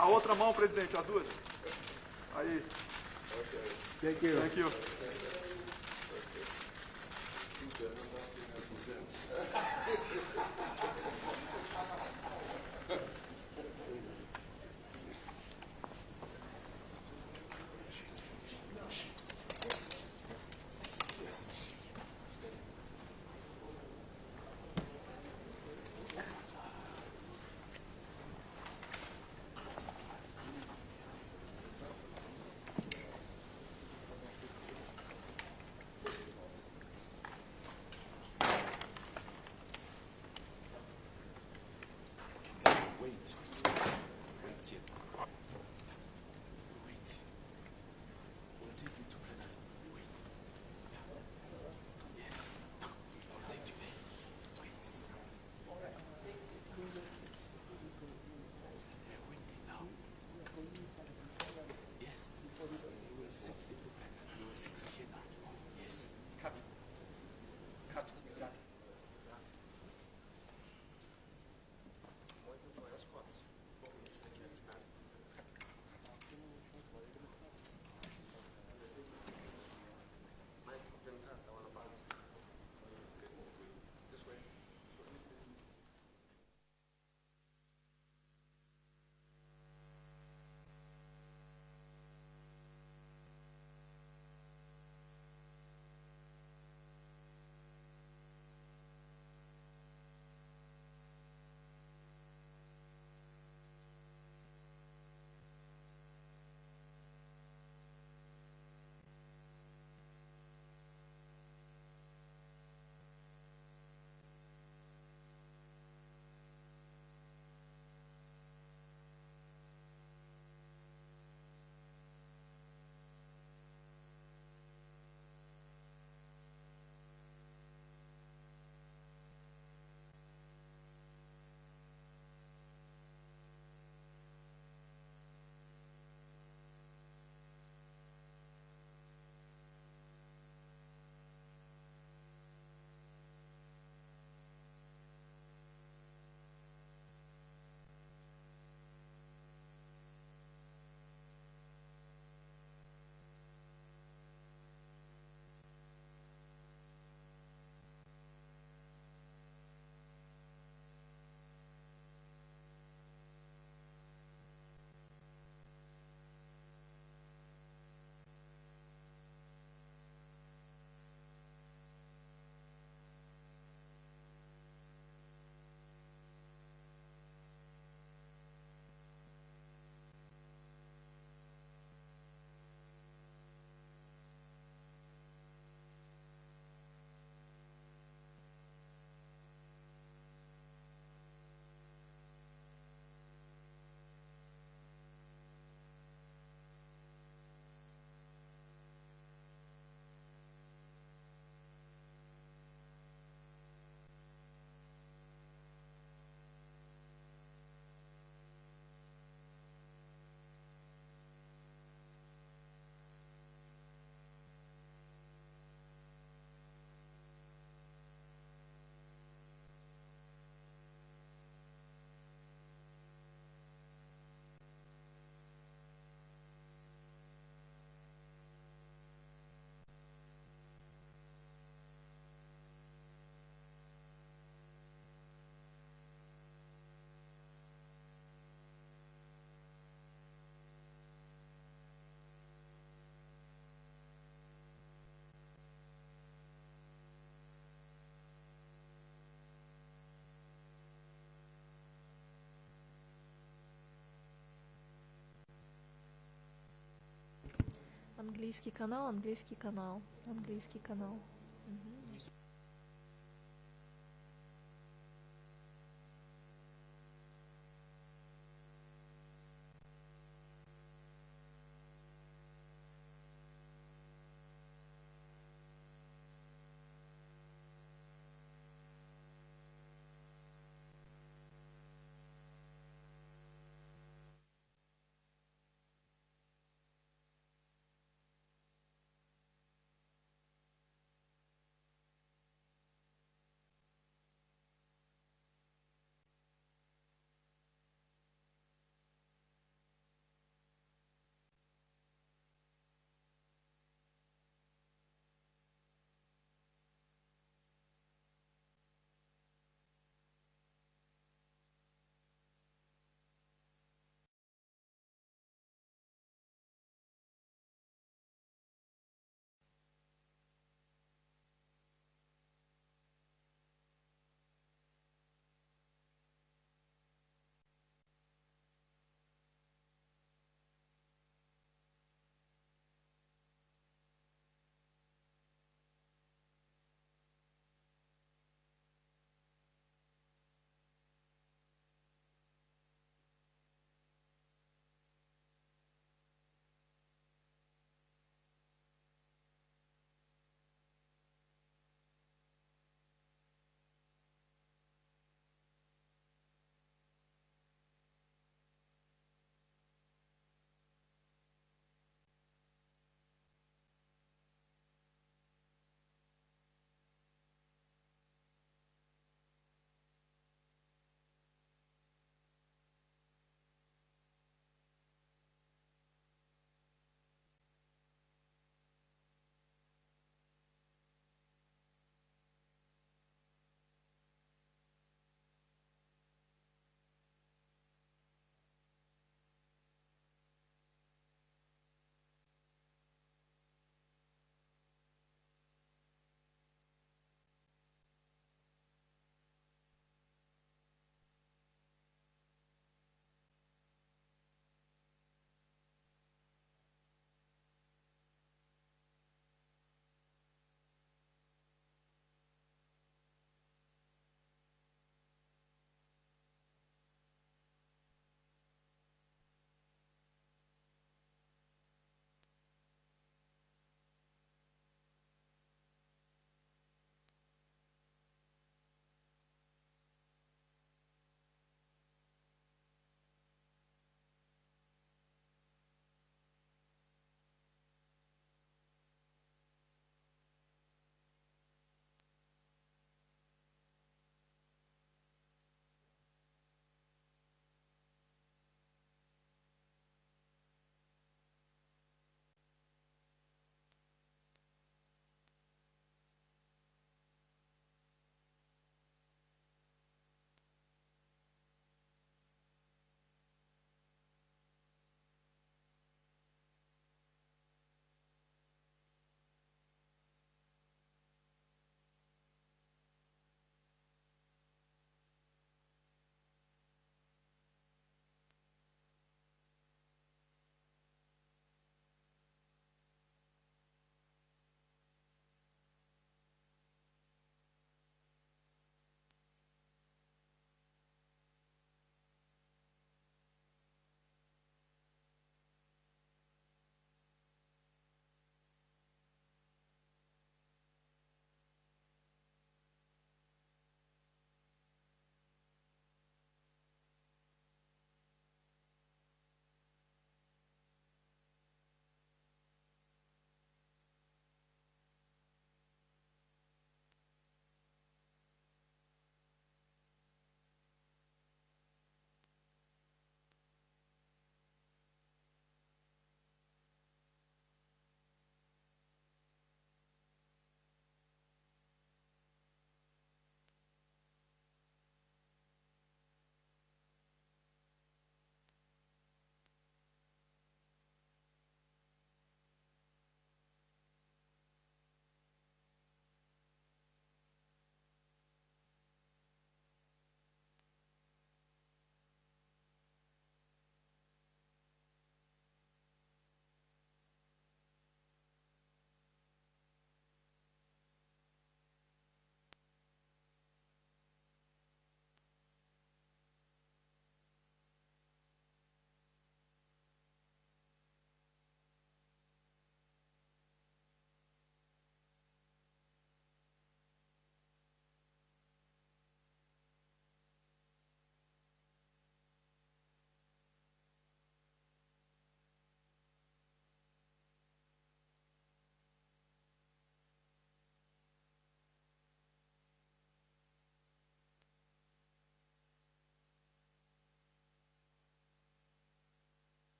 A outra mão, presidente, as duas. Aí. Thank you. Thank you. Английский канал, английский канал, английский канал.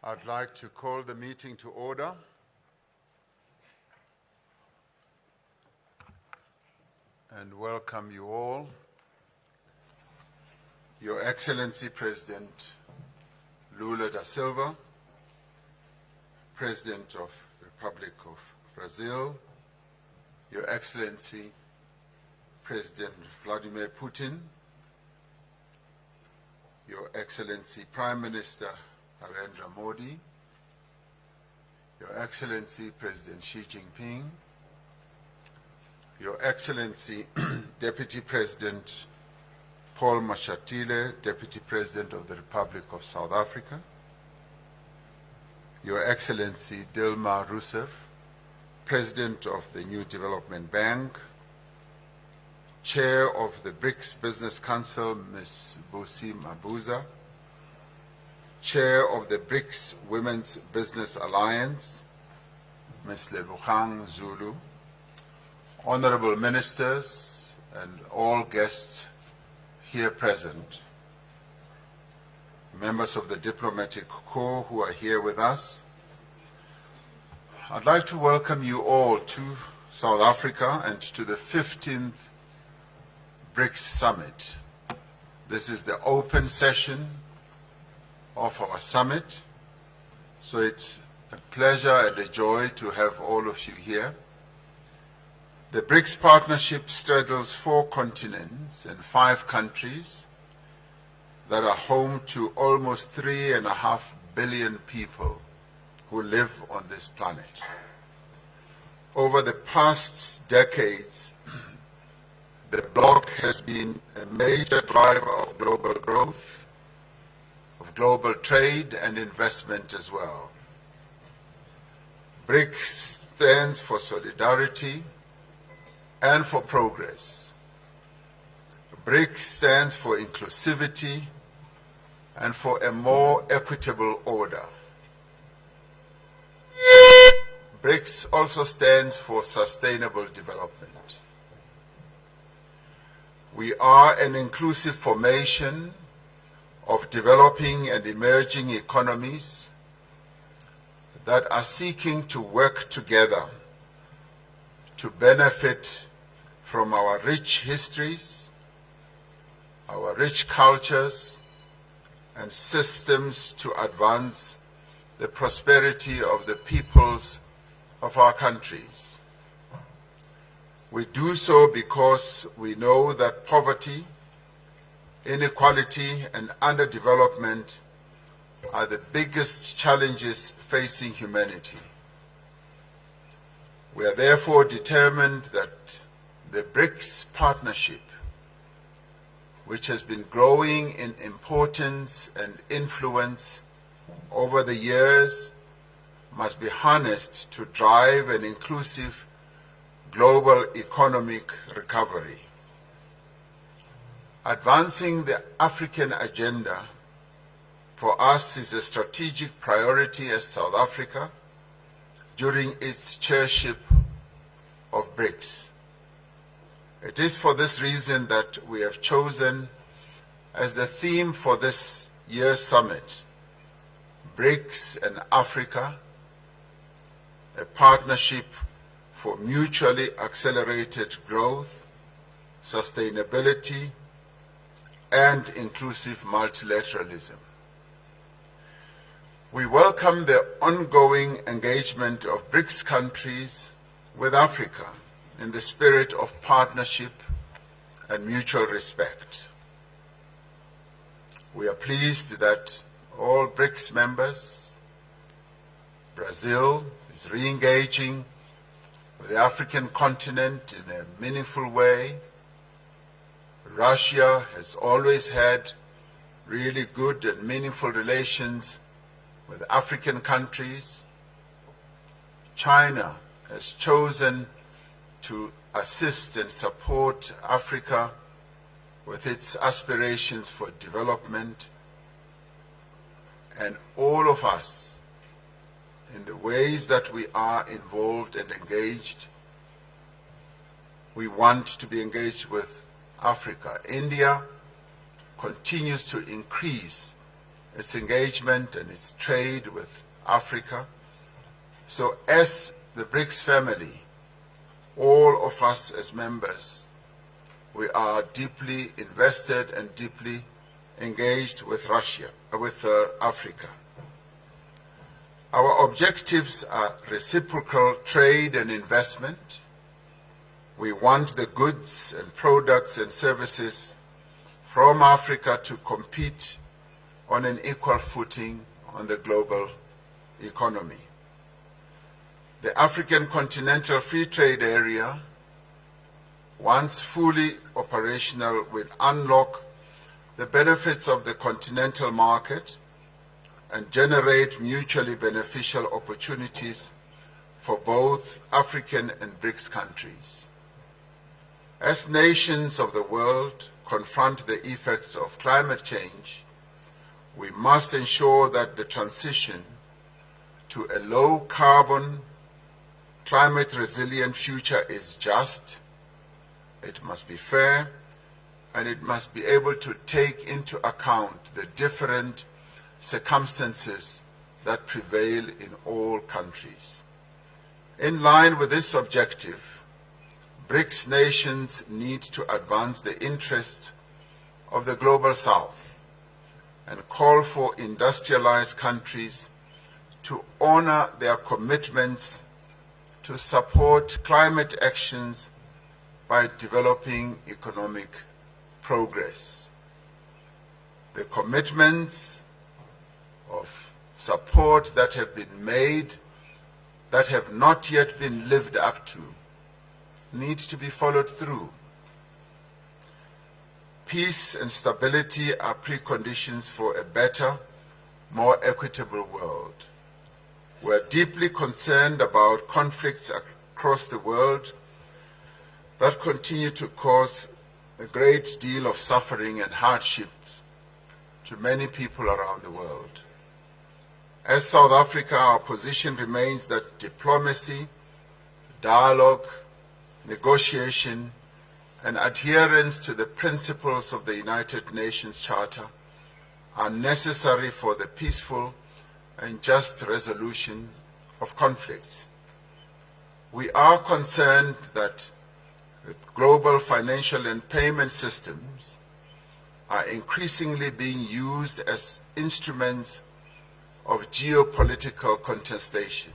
I'd like to call the meeting to order. And welcome you all. Your Excellency President Lula da Silva, President of the Republic of Brazil, Your Excellency President Vladimir Putin, Your Excellency Prime Minister Narendra Modi, Your Excellency President Xi Jinping, Your Excellency Deputy President Paul Mashatile, Deputy President of the Republic of South Africa, Your Excellency Dilma Rousseff, President of the New Development Bank, Chair of the BRICS Business Council, Ms. Busi Mabuza, Chair of the BRICS Women's Business Alliance, Ms. Lebogang Zulu, Honorable Ministers and all guests here present, members of the diplomatic corps who are here with us, I'd like to welcome you all to South Africa and to the 15th BRICS Summit. This is the open session of our summit, so it's a pleasure and a joy to have all of you here. The BRICS partnership straddles 4 continents and 5 countries that are home to almost 3.5 billion people who live on this planet. Over the past decades, the bloc has been a major driver of global growth, of global trade and investment as well. BRICS stands for solidarity and for progress. BRICS stands for inclusivity and for a more equitable order. BRICS also stands for sustainable development. We are an inclusive formation of developing and emerging economies that are seeking to work together to benefit from our rich histories, our rich cultures, and systems to advance the prosperity of the peoples of our countries. We do so because we know that poverty, inequality, and underdevelopment are the biggest challenges facing humanity. We are therefore determined that the BRICS partnership, which has been growing in importance and influence over the years, must be harnessed to drive an inclusive global economic recovery. Advancing the African agenda for us is a strategic priority as South Africa during its chairship of BRICS. It is for this reason that we have chosen as the theme for this year's summit, BRICS and Africa, a partnership for mutually accelerated growth, sustainability, and inclusive multilateralism. We welcome the ongoing engagement of BRICS countries with Africa in the spirit of partnership and mutual respect. We are pleased that all BRICS members, Brazil is re-engaging with the African continent in a meaningful way. Russia has always had really good and meaningful relations with African countries. China has chosen to assist and support Africa with its aspirations for development. And all of us, in the ways that we are involved and engaged, we want to be engaged with Africa. India continues to increase its engagement and its trade with Africa. So as the BRICS family, all of us as members, we are deeply invested and deeply engaged with Africa. Our objectives are reciprocal trade and investment. We want the goods and products and services from Africa to compete on an equal footing on the global economy. The African Continental Free Trade Area, once fully operational, will unlock the benefits of the continental market and generate mutually beneficial opportunities for both African and BRICS countries. As nations of the world confront the effects of climate change, we must ensure that the transition to a low-carbon, climate-resilient future is just, it must be fair, and it must be able to take into account the different circumstances that prevail in all countries. In line with this objective, BRICS nations need to advance the interests of the Global South and call for industrialized countries to honor their commitments to support climate actions by developing economic progress. The commitments of support that have been made that have not yet been lived up to need to be followed through. Peace and stability are preconditions for a better, more equitable world. We are deeply concerned about conflicts across the world that continue to cause a great deal of suffering and hardship to many people around the world. As South Africa, our position remains that diplomacy, dialogue, negotiation, and adherence to the principles of the United Nations Charter are necessary for the peaceful and just resolution of conflicts. We are concerned that global financial and payment systems are increasingly being used as instruments of geopolitical contestation.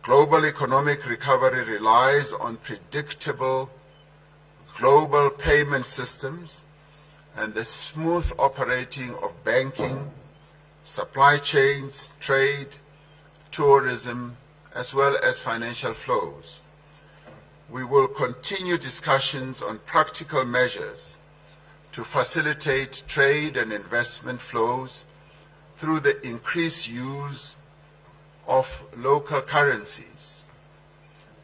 Global economic recovery relies on predictable global payment systems and the smooth operating of banking, supply chains, trade, tourism, as well as financial flows. We will continue discussions on practical measures to facilitate trade and investment flows through the increased use of local currencies.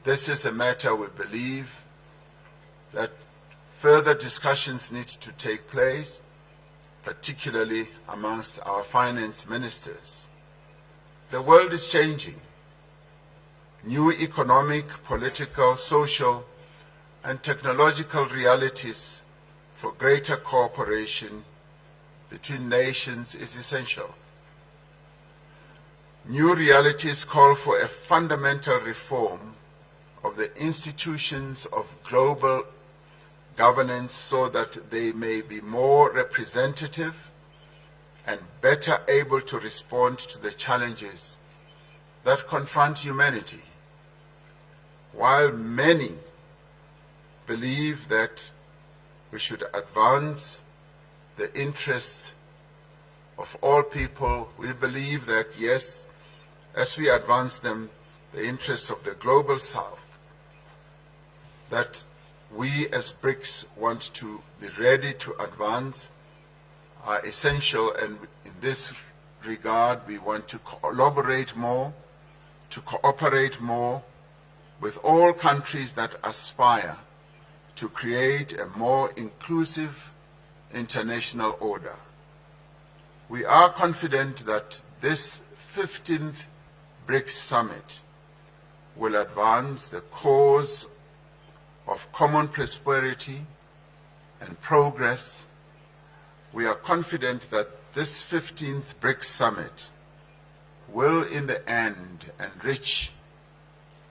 This is a matter we believe that further discussions need to take place, particularly amongst our finance ministers. The world is changing. New economic, political, social, and technological realities for greater cooperation between nations is essential. New realities call for a fundamental reform of the institutions of global governance so that they may be more representative and better able to respond to the challenges that confront humanity. While many believe that we should advance the interests of all people, we believe that, yes, as we advance them, the interests of the Global South, that we as BRICS want to be ready to advance are essential, and in this regard we want to collaborate more, to cooperate more with all countries that aspire to create a more inclusive international order. We are confident that this 15th BRICS Summit will advance the cause of common prosperity and progress. We are confident that this 15th BRICS Summit will in the end enrich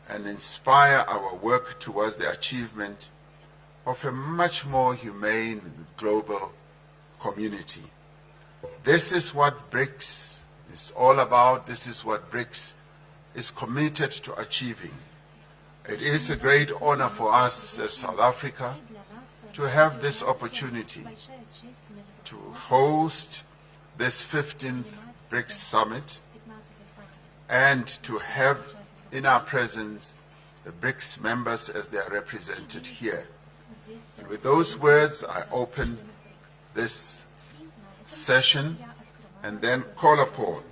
and inspire our work towards the achievement of a much more humane global community. This is what BRICS is all about. This is what BRICS is committed to achieving. It is a great honor for us as South Africa to have this opportunity to host this 15th BRICS Summit and to have in our presence the BRICS members as they are represented here. And with those words, I open this session and then call upon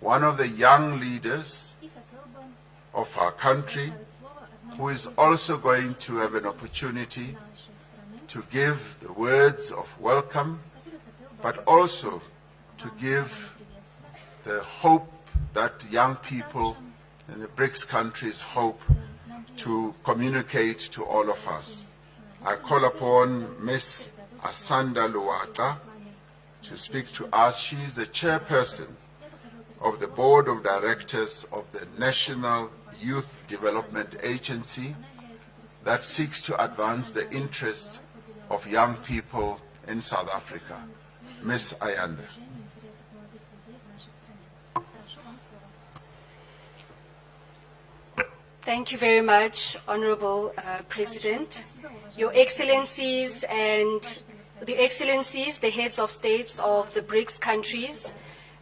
one of the young leaders of our country who is also going to have an opportunity to give the words of welcome, but also to give the hope that young people in the BRICS countries hope to communicate to all of us. I call upon Ms. Asanda Luata to speak to us. She is the chairperson of the Board of Directors of the National Youth Development Agency that seeks to advance the interests of young people in South Africa. Ms. Ayanda. Thank you very much, Honorable President. Your Excellencies and the heads of states of the BRICS countries,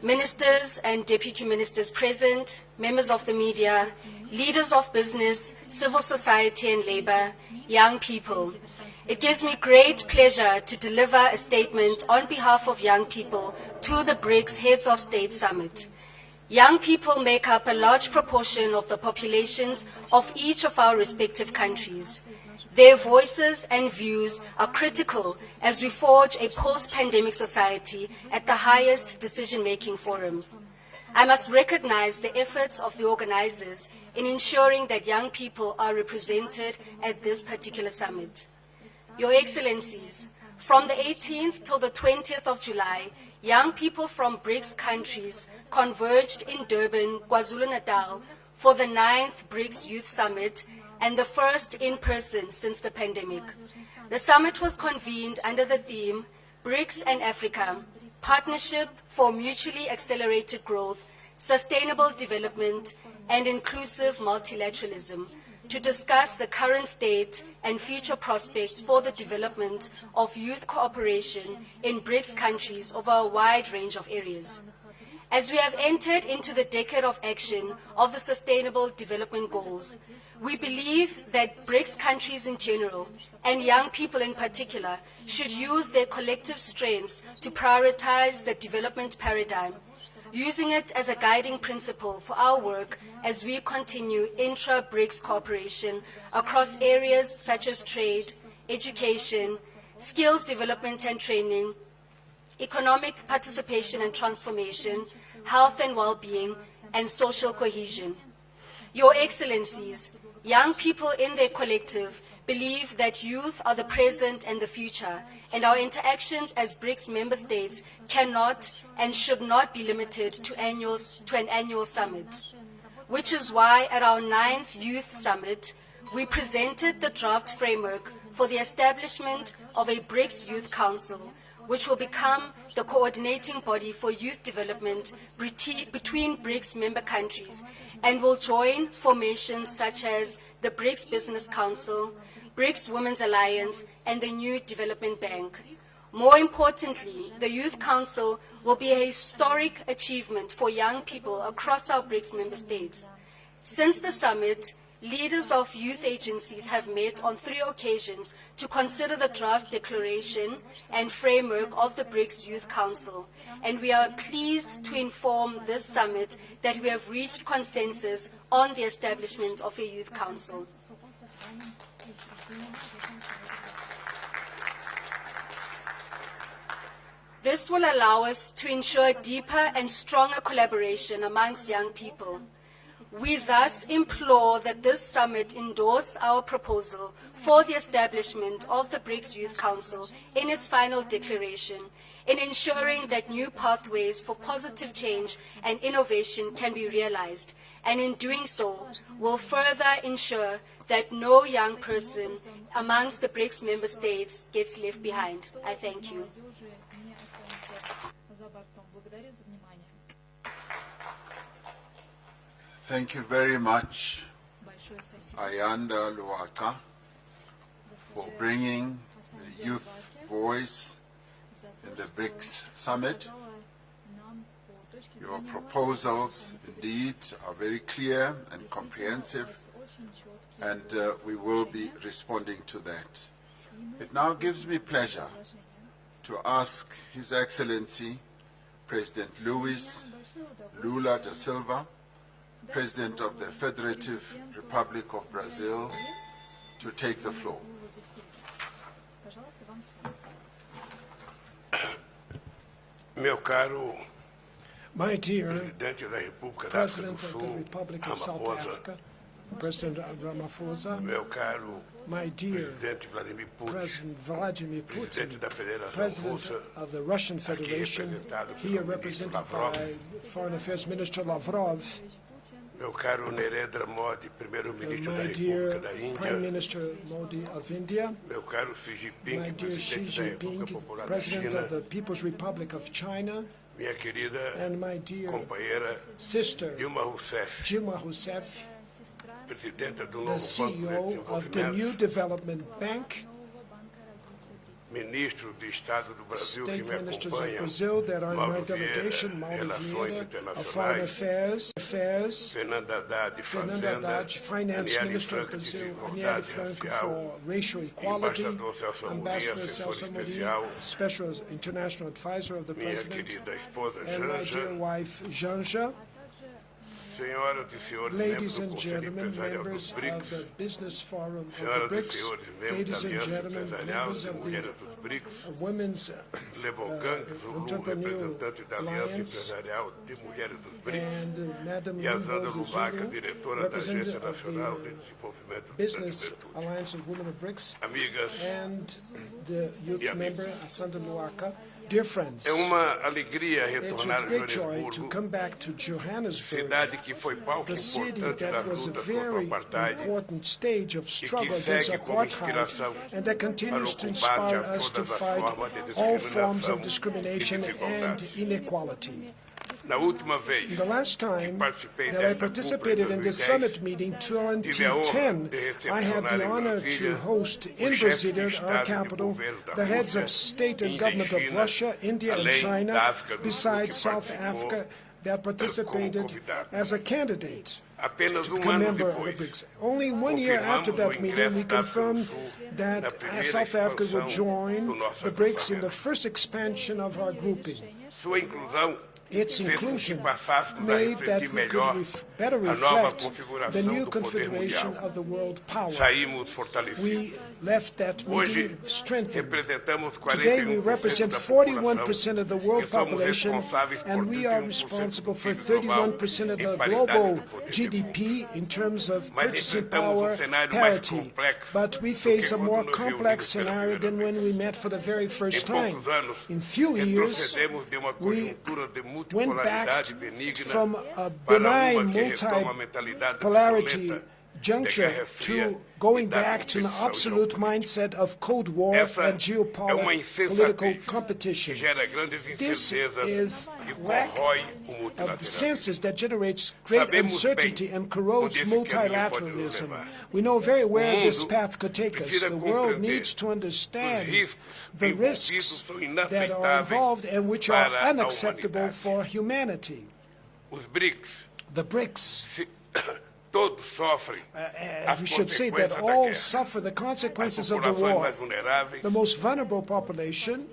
ministers and deputy ministers present, members of the media, leaders of business, civil society and labor, young people. It gives me great pleasure to deliver a statement on behalf of young people to the BRICS Heads of State Summit. Young people make up a large proportion of the populations of each of our respective countries. Their voices and views are critical as we forge a post-pandemic society at the highest decision-making forums. I must recognize the efforts of the organizers in ensuring that young people are represented at this particular summit. Your Excellencies, from the 18th till the 20th of July, young people from BRICS countries converged in Durban, KwaZulu-Natal for the 9th BRICS Youth Summit and the first in person since the pandemic. The summit was convened under the theme BRICS and Africa, Partnership for Mutually Accelerated Growth, Sustainable Development and Inclusive Multilateralism, to discuss the current state and future prospects for the development of youth cooperation in BRICS countries over a wide range of areas. As we have entered into the decade of action of the Sustainable Development Goals, we believe that BRICS countries in general, and young people in particular, should use their collective strengths to prioritize the development paradigm, using it as a guiding principle for our work as we continue intra-BRICS cooperation across areas such as trade, education, skills development and training, economic participation and transformation, health and well-being, and social cohesion. Your Excellencies, young people in their collective believe that youth are the present and the future, and our interactions as BRICS member states cannot and should not be limited to an annual summit, which is why at our 9th Youth Summit, we presented the draft framework for the establishment of a BRICS Youth Council, which will become the coordinating body for youth development between BRICS member countries and will join formations such as the BRICS Business Council, BRICS Women's Alliance, and the New Development Bank. More importantly, the Youth Council will be a historic achievement for young people across our BRICS member states. Since the summit, leaders of youth agencies have met on 3 occasions to consider the draft declaration and framework of the BRICS Youth Council, and we are pleased to inform this summit that we have reached consensus on the establishment of a Youth Council. This will allow us to ensure deeper and stronger collaboration amongst young people. We thus implore that this summit endorse our proposal for the establishment of the BRICS Youth Council in its final declaration, in ensuring that new pathways for positive change and innovation can be realized, and in doing so will further ensure that no young person amongst the BRICS member states gets left behind. I thank you. Thank you very much, Ayanda Luaka, for bringing the youth voice in the BRICS summit. Your proposals indeed are very clear and comprehensive, and we will be responding to that. It now gives me pleasure to ask His Excellency President Luis Lula da Silva, President of the Federative Republic of Brazil, to take the floor. Meu caro My dear Presidente da República da África do President of the Sul, Republic of South Ramaphosa, Africa, President Ramaphosa, meu caro my dear Presidente Vladimir Putin, President Vladimir Putin, Presidente da Federação President Russa, of the Russian Federation, here represented by Foreign Affairs Minister Lavrov, meu caro Narendra Modi, Primeiro-Ministro da my República dear da Prime Índia, Minister Modi of India, meu caro Xi Jinping, my dear Xi Presidente da República Jinping, Popular da President China, of the People's Republic of China, minha querida and my dear companheira sister Dilma Rousseff, Dilma Rousseff, Presidenta do the novo Banco de CEO of the New Desenvolvimento, Development Bank, Ministro de Estado do Brasil que State me Ministers of acompanham, Brazil that are in my Mauro delegation, Vieira, Mauro Relações Vieira of Foreign Internacionais, Affairs, Fernanda Haddad, Fernanda Fazenda, Haddad, Finance Aniele Minister of Franco de Brazil, Aniele Desigualdade Franco Racial, for Racial Equality, Embaixador Celso Amorim, Ambassador assessor Celso Amorim, especial, Special International Advisor of the minha President, querida esposa and my dear Janja, wife Janja, senhoras e senhores ladies membros do and Conselho gentlemen, Empresarial members dos of the BRICS, Business Forum of the senhoras e BRICS, senhores membros ladies da and Aliança gentlemen, Empresarial members de of the Mulheres dos BRICS, Women's Levogang Zulu, Entrepreneur representante da Aliança Alliance, Empresarial de Mulheres dos BRICS, and Madam e a Zanda Limbo Lubaca, Zulu, diretora da Agência representative of Nacional de the Desenvolvimento da Business Juventude. Alliance of Women of BRICS, Amigas, and the youth amigos. member, Asanda Luaka. Dear friends, é uma alegria it's retornar with a great joy to Johannesburgo, come back to Johannesburg, cidade que foi palco the city importante das that was a lutas contra o very apartheid important stage of struggle que against segue como apartheid, inspiração and that continues to para o inspire combate a us to todas as fight formas de all forms of discriminação discrimination e and desigualdade. inequality. Na última vez The last que time participei that I desta participated in this summit meeting, 2010, I had the honor to host in Brasilia, our capital, the heads of state and government of Russia, India, and China, besides South Africa, that participated as a candidate apenas to become member of the depois, BRICS. Only 1 year after that meeting, we confirmed that South Africa would join the BRICS in the first expansion of our grouping. sua inclusão Its fez com que inclusion passássemos a made that refletir we melhor could better a nova reflect the configuração new do poder configuration mundial. of the world power. Saímos fortalecidos. We left that Hoje, meeting strengthened. representamos Today we 41% represent da 41% of the world e somos population, responsáveis por and we are 31% responsible do for PIB global 31% of em the paridade global do poder GDP in terms of Mas purchasing enfrentamos power cenário mais parity. complexo But we do face que a quando more nos complex reunimos pela scenario than primeira when we met for the very first Em time. poucos anos, In few years, retrocedemos de uma we conjuntura de went back multipolaridade benigna from a para benign uma que retoma a mentalidade multipolarity obsoleta juncture da Guerra Fria to going e da back to an competição absolute geopolítica. mindset of Cold War Essa and é uma geopolitical insensatez competition. que gera grandes This incertezas is e lack corrói o of the multilateralismo. senses that generates great Sabemos uncertainty bem and corrodes onde esse caminho pode nos multilateralism. levar. We know very where O this mundo path could take us. precisa The world compreender needs to understand os riscos the envolvidos risks são that are inaceitáveis involved and which are para a unacceptable humanidade. for humanity. Os BRICS, The BRICS, todos sofrem as we should say that consequências da all guerra. suffer the As consequences of the populações war. mais vulneráveis The most vulnerable population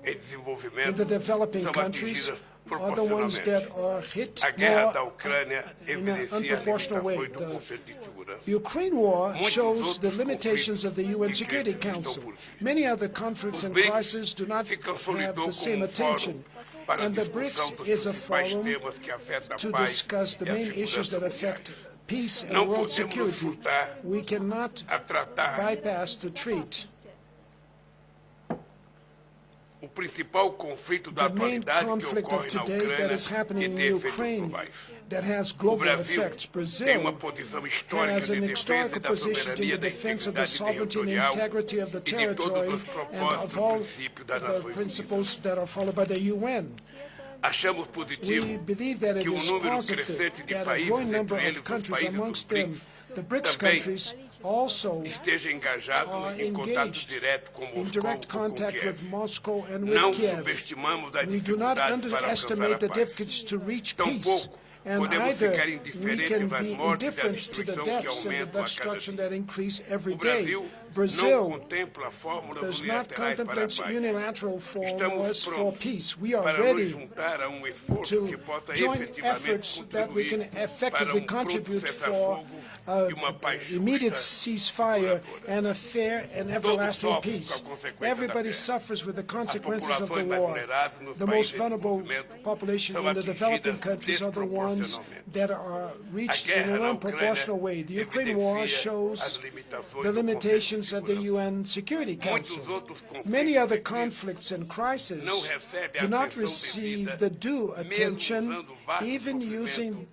em in desenvolvimento the developing são countries atingidas are the ones that proporcionalmente. are hit A guerra da more Ucrânia in an evidencia unproportional way. limitações do The Conselho de Segurança. The Ukraine war Muitos shows the outros limitations of the UN conflitos e Security crises estão Council. por vir. Many other conflicts Os and BRICS crises do not se have consolidou the same como um attention. fórum para a And the discussão BRICS dos is a principais forum temas que afetam to a paz discuss the e a main issues that segurança affect mundiais. peace and Não world podemos nos security. furtar We cannot a tratar bypass the treat. o principal conflito da The main atualidade que conflict of ocorre na today Ucrânia that is e happening in tem efeitos Ukraine globais. that has O global Brasil effects. tem uma Brazil posição histórica has de an defesa historical da position in soberania, the da defense of the integridade sovereignty and territorial integrity of the e de territory todos os and of propósitos e all princípios das the Nações Unidas. principles that are followed by the UN. Achamos We positivo believe that it que is número positive crescente de that a países, growing number entre eles of os countries, países dos amongst them BRICS, the BRICS também countries, also esteja engajado are em contato engaged direto com in Moscou direct ou com contact Kiev. with Moscow and Não with Kiev. subestimamos as We do not dificuldades para alcançar underestimate a the paz. difficulties to reach peace. Tampouco And podemos either ficar we indiferentes can às be mortes e à indifferent to the destruição que deaths and the aumentam a cada destruction dia. that increase every O day. Brasil não Brazil contempla fórmulas does not unilaterais para a contemplate paz. unilateral formulas Estamos for prontos peace. We are para nos ready juntar a esforço que to possa join efetivamente efforts that we can contribuir para effectively pronto contribute for cessar-fogo e uma paz immediate justa ceasefire e duradoura. and a fair and everlasting sofrem peace. com a consequência da Everybody guerra. suffers with the consequences of the populações mais war. vulneráveis nos The países most em vulnerable desenvolvimento population são in the developing atingidas countries are the ones desproporcionalmente. that are reached in guerra an na unproportional Ucrânia way. The Ukraine war evidencia shows as limitações the do limitations Conselho of de the Segurança. UN Security Council. Muitos outros conflitos Many other e crises conflicts and crises não recebem a do not atenção receive devida, the due mesmo attention, usando vasto even sofrimento,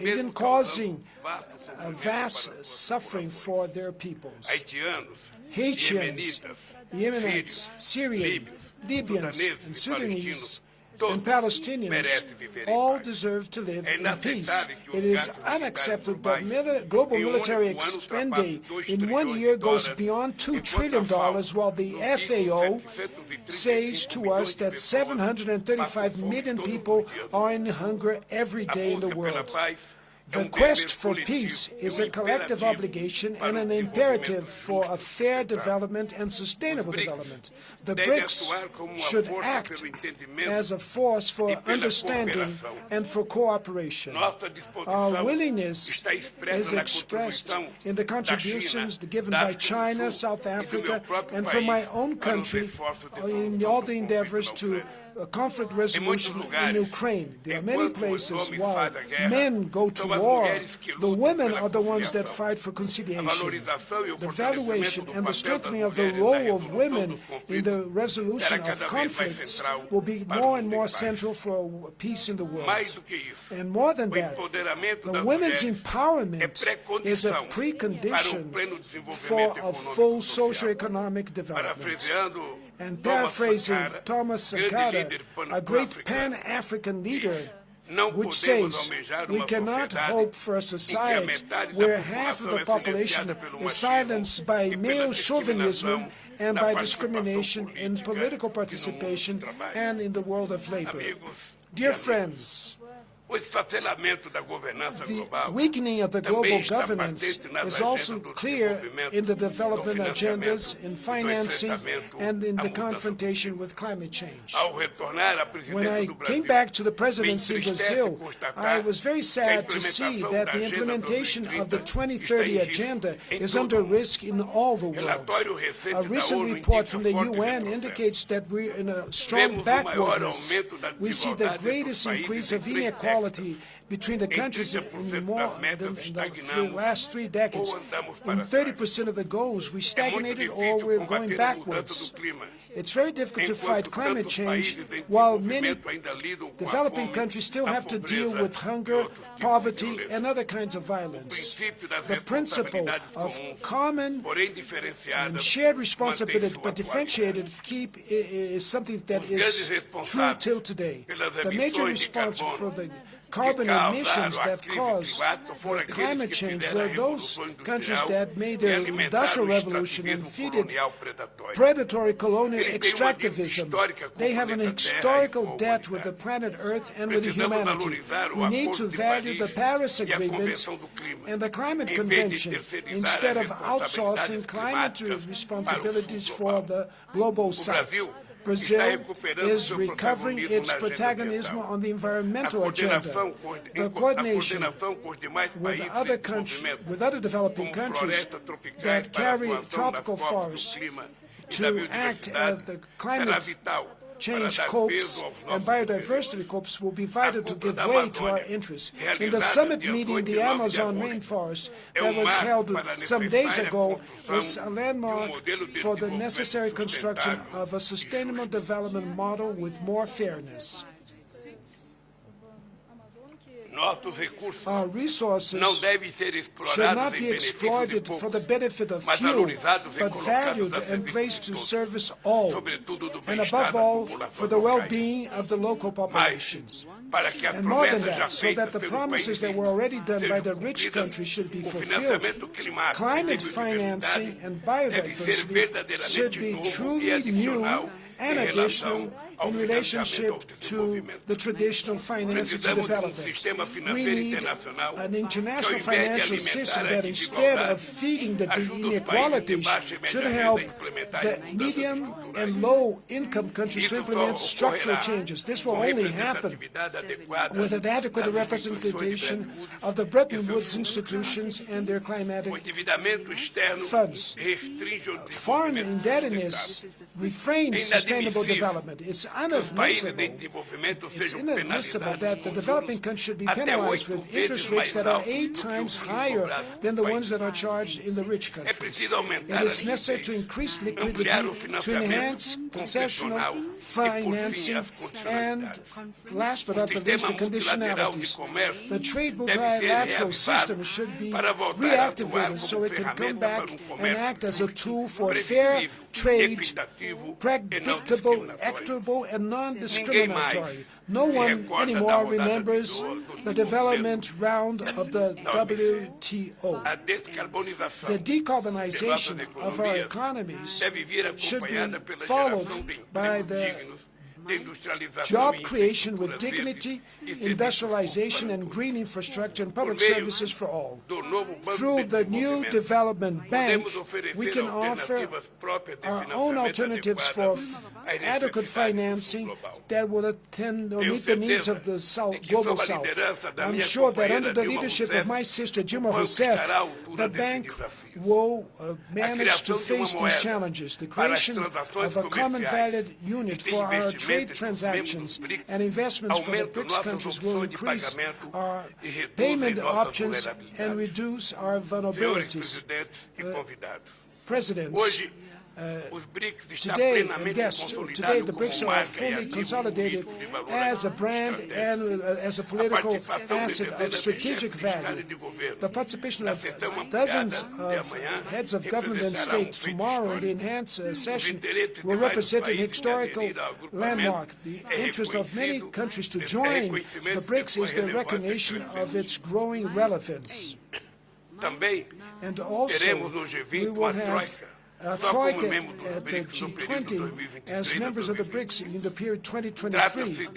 even mesmo causing vasto a sofrimento vast para suas suffering populações. for their peoples. Haitianos, Haitians, Yemenitas, Yemenites, Syrians, Libyans, Sudaneses and e Sudanese, todos and Palestinians merecem viver em all paz. deserve to live É in peace. inaceitável que os It is gastos militares unacceptable that globais global em military único ano spending ultrapassam 2 in 1 trilhões year de goes dólares, beyond $2 enquanto trillion, a FAO while the nos diz FAO 735 says to milhões us de that pessoas 735 passam fome million todos os people dias. are in hunger every A day in the busca pela world. paz é The dever quest for coletivo peace e is a collective imperativo obligation para and o an desenvolvimento imperative for a justo e fair sustentável. development and sustainable Os BRICS development. The devem BRICS atuar como uma should força act pelo entendimento as a force for e pela understanding cooperação. and for cooperation. Nossa Our disposição willingness está expressa is na expressed contribuição in the da contributions China, given da by África do China, Sul South e do meu Africa, próprio and from my país own para os country esforços de in solução all do the conflito endeavors na to Ucrânia. conflict resolution in lugares, Ukraine. There are many enquanto os places homens while fazem a guerra, men go to são as war, mulheres que the lutam women pela are the ones that conciliação. fight for A conciliation. valorização e o The fortalecimento valuation do and the papel strengthening das of the mulheres na role of resolução women dos in the conflitos resolution será of cada vez mais conflicts central will be para o more and mundo em more paz. central for peace in the world. Mais do que isso, And more than o that, empoderamento the das women's mulheres empowerment é is a pré-condição para o precondition pleno for desenvolvimento a econômico full e social. socio-economic development. Parafraseando And Thomas paraphrasing Sankara, Thomas grande Sankara, líder a great pan-africano, Pan-African leader, não which podemos says almejar we uma cannot sociedade hope for a em que a society metade da where half of the população population é silenciada pelo is machismo silenced by e pela male chauvinism discriminação and na by participação discrimination in política political e no mundo do participation trabalho. and in the world of labor. Amigos e Dear amigas, friends, o esfacelamento da governança the global weakening of the também global está governance patente nas is also agendas do clear desenvolvimento, in the do development agendas, financiamento in e do financing, enfrentamento and in à the mudança confrontation with climate change. Ao retornar à When presidência I do came Brasil, back to the me presidency in entristece Brazil, constatar I was very que a sad to see implementação that da the Agenda implementation of the 2030 2030 está em risco agenda em is todo under o mundo. risk in all the world. Relatório recente A da recent ONU report indica from the forte UN retrocesso. indicates that we're in a strong Vemos o maior backwardness. aumento da We see the desigualdade entre os greatest países increase em of 3 inequality between the countries 30% in more das metas than the estagnamos last 3 decades. ou andamos In para 30% of the goals, we É muito stagnated or difícil we're combater going a mudança backwards. do clima, It's very difficult to fight enquanto climate tantos change países em while many desenvolvimento ainda lidam com a developing fome, countries still a have to deal pobreza with e hunger, outros tipos de poverty, violência. and other kinds of violence. princípio das The principle responsabilidades of comuns, common porém and diferenciadas, shared mantém responsibility, sua but differentiated, is something that Os is grandes true responsáveis till today. pelas The major emissões de responsible carbono for the carbon causaram emissions a that crise cause climática foram the aqueles climate que change fizeram a were those revolução countries industrial that made e the alimentaram industrial o revolution and extrativismo feeded colonial predatório. predatory colonial Eles têm uma dívida extractivism. histórica com o They have an planeta Terra e historical com a debt with the humanidade. planet Earth and with Precisamos humanity. valorizar o We need Acordo to de value the Paris Paris e a Agreement Convenção do Clima, and the Climate em vez de Convention terceirizar instead as of outsourcing responsabilidades climate climáticas responsibilities para o for sul the global O south. Brasil Brazil está recuperando is seu recovering protagonismo its na agenda protagonism ambiental. on the A environmental agenda. The coordenação coordination com os demais with países other em countries, desenvolvimento, with other developing como countries florestas tropicais that para a carry atuação tropical das COPs do forests clima e to da act biodiversidade, the será climate vital change corps and biodiversity corps will be vital to give way to our interests. In the summit meeting in the Amazon rainforest that was held some days ago was a landmark for the necessary construction of a sustainable development model with more fairness. Our resources should not be exploited for the benefit of few, but valued and placed to service all, and above all, for the well-being of the local populations. And more than that, so that the promises that were already done by the rich countries should be fulfilled, climate financing and biodiversity should be truly new and additional in relationship to the traditional financing to development. We need an international financial system that, instead of feeding the inequalities, should help the medium and low-income countries to implement structural changes. This will only happen with an adequate representation of the Bretton Woods institutions and their climatic funds. Foreign indebtedness refrains sustainable development. It's inadmissible that the developing countries should be penalized with interest rates that are 8 times higher than the ones that are charged in the rich countries. It is necessary to increase liquidity, to enhance concessional financing, and last but not the least, the conditionalities. The trade multilateral system should be reactivated so it can come back and act as a tool for fair trade, predictable, equitable, and non-discriminatory. No one anymore remembers the development round of the WTO. The decarbonization of our economies should be followed by the job creation with dignity, industrialization, and green infrastructure and public services for all. Through the new development bank, we can offer our own alternatives for adequate financing that will attend or meet the needs of the global South. I'm sure that under the leadership of my sister Dilma Rousseff, the bank will manage to face these challenges. The creation of a common valid unit for our trade transactions and investments for the BRICS countries will increase our payment options and reduce our vulnerabilities. Presidents, today, and guests, today the BRICS are fully consolidated as a brand and as a political asset of strategic value. The participation of dozens of heads of government and state tomorrow in the enhanced session will represent an historical landmark. The interest of many countries to join the BRICS is the recognition of its growing relevance. And also, we will have a troika at the G20 as members of the BRICS in the period 2023.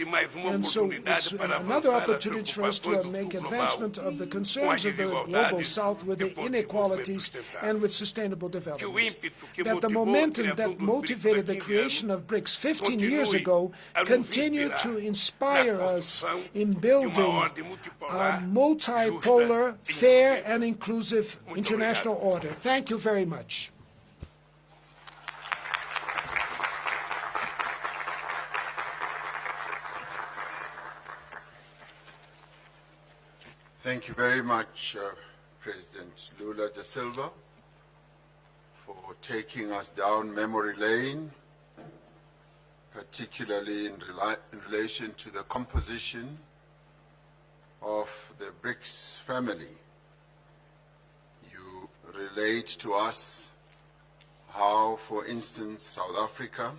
And so it's another opportunity for us to make advancement of the concerns of the global South with the inequalities and with sustainable development. That the momentum that motivated the creation of BRICS 15 years ago continue to inspire us in building a multipolar, fair, and inclusive international order. Thank you very much. Thank you very much, President Lula da Silva, for taking us down memory lane, particularly in relation to the composition of the BRICS family. You relate to us how, for instance, South Africa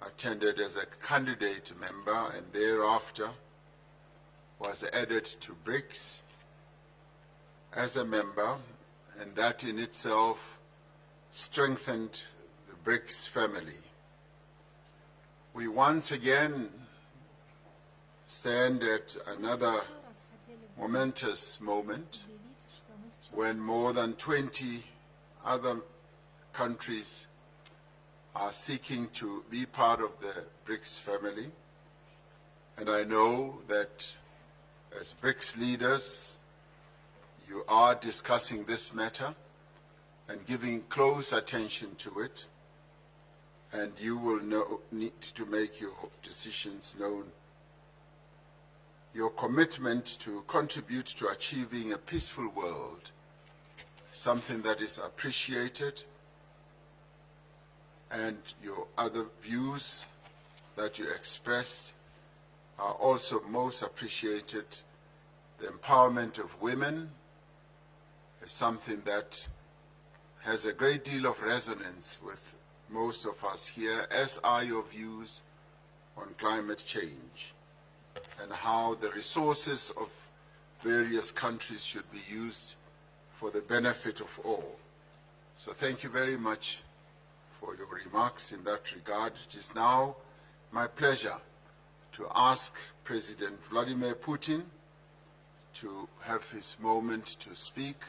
attended as a candidate member and thereafter was added to BRICS as a member, and that in itself strengthened the BRICS family. We once again stand at another momentous moment when more than 20 other countries are seeking to be part of the BRICS family, and I know that as BRICS leaders, you are discussing this matter and giving close attention to it. and you will need to make your decisions known. Your commitment to contribute to achieving a peaceful world, something that is appreciated, and your other views that you expressed are also most appreciated. The empowerment of women is something that has a great deal of resonance with most of us here, as are your views on climate change and how the resources of various countries should be used for the benefit of all. So thank you very much for your remarks in that regard. It is now my pleasure to ask President Vladimir Putin to have his moment to speak.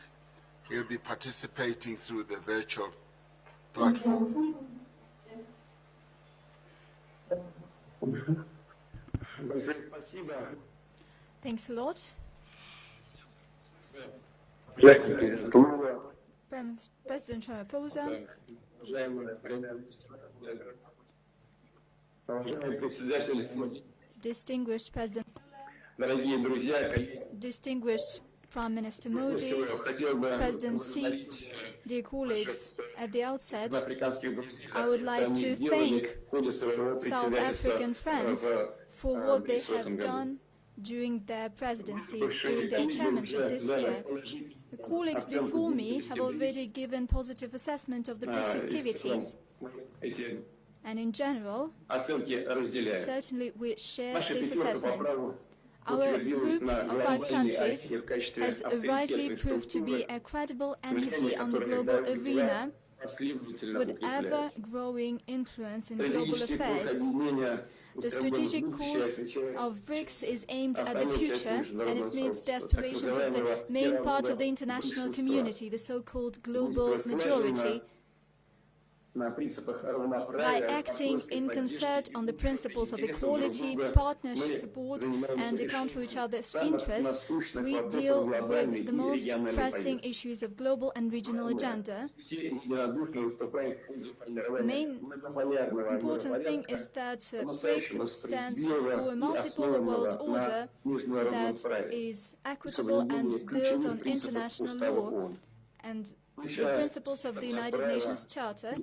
He'll be participating through the virtual platform. Thanks a lot. President Ramaphosa, distinguished President, distinguished Prime Minister Modi, President Xi, dear colleagues, at the outset, I would like to thank South African friends for what they have done during their presidency, during their chairmanship this year. The colleagues before me have already given positive assessment of the BRICS activities, and in general, certainly we share these assessments. Our group of 5 countries has rightly proved to be a credible entity on the global arena with ever-growing influence in global affairs. The strategic course of BRICS is aimed at the future, and it meets the aspirations of the main part of the international community, the so-called global majority. By acting in concert on the principles of equality, partnership, support, and account for each other's interests, we deal with the most pressing issues of global and regional agenda. The main important thing is that BRICS stands for a multipolar world order that is equitable and built on international law and the principles of the United Nations Charter,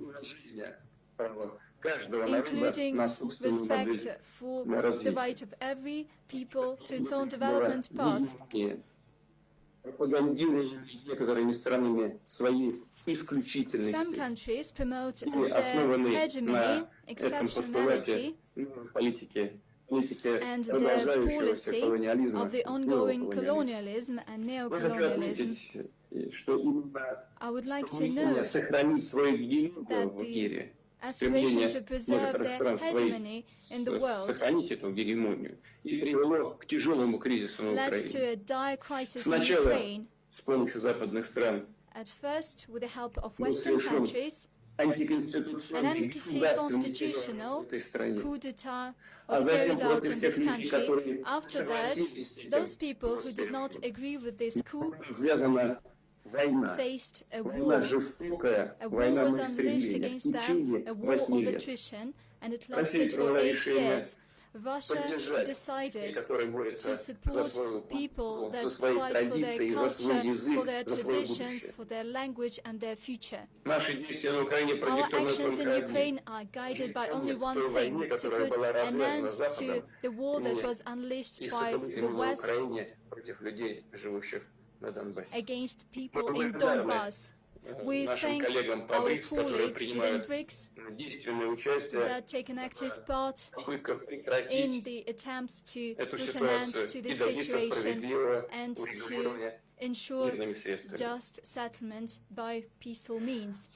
including respect for the right of every people to its own development path. Some countries promote their hegemony, exceptionality, and their policy of the ongoing colonialism and neocolonialism. I would like to note that the aspiration to preserve their hegemony in the world led to a dire crisis in Ukraine, at first with the help of Western countries. An anti-constitutional coup d'etat was carried out in this country. After that, those people who did not agree with this coup faced a war. A war was unleashed against them, a war of attrition, and it lasted for 8 years. Russia decided to support people that fight for their culture, for their traditions, for their language and their future. Our actions in Ukraine are guided by only one thing: to put an end to the war that was unleashed by the West against people in Donbass. We thank our colleagues within BRICS that take an active part in the attempts to put an end to this situation and to ensure just settlement by peaceful means.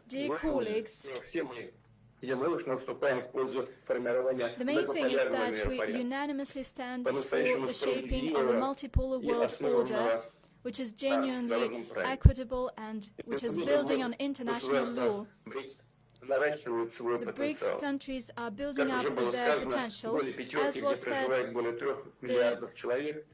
Dear colleagues, the main thing is that we unanimously stand for the shaping of a multipolar world order which is genuinely equitable and which is building on international law. The BRICS countries are building up their potential. As was said, the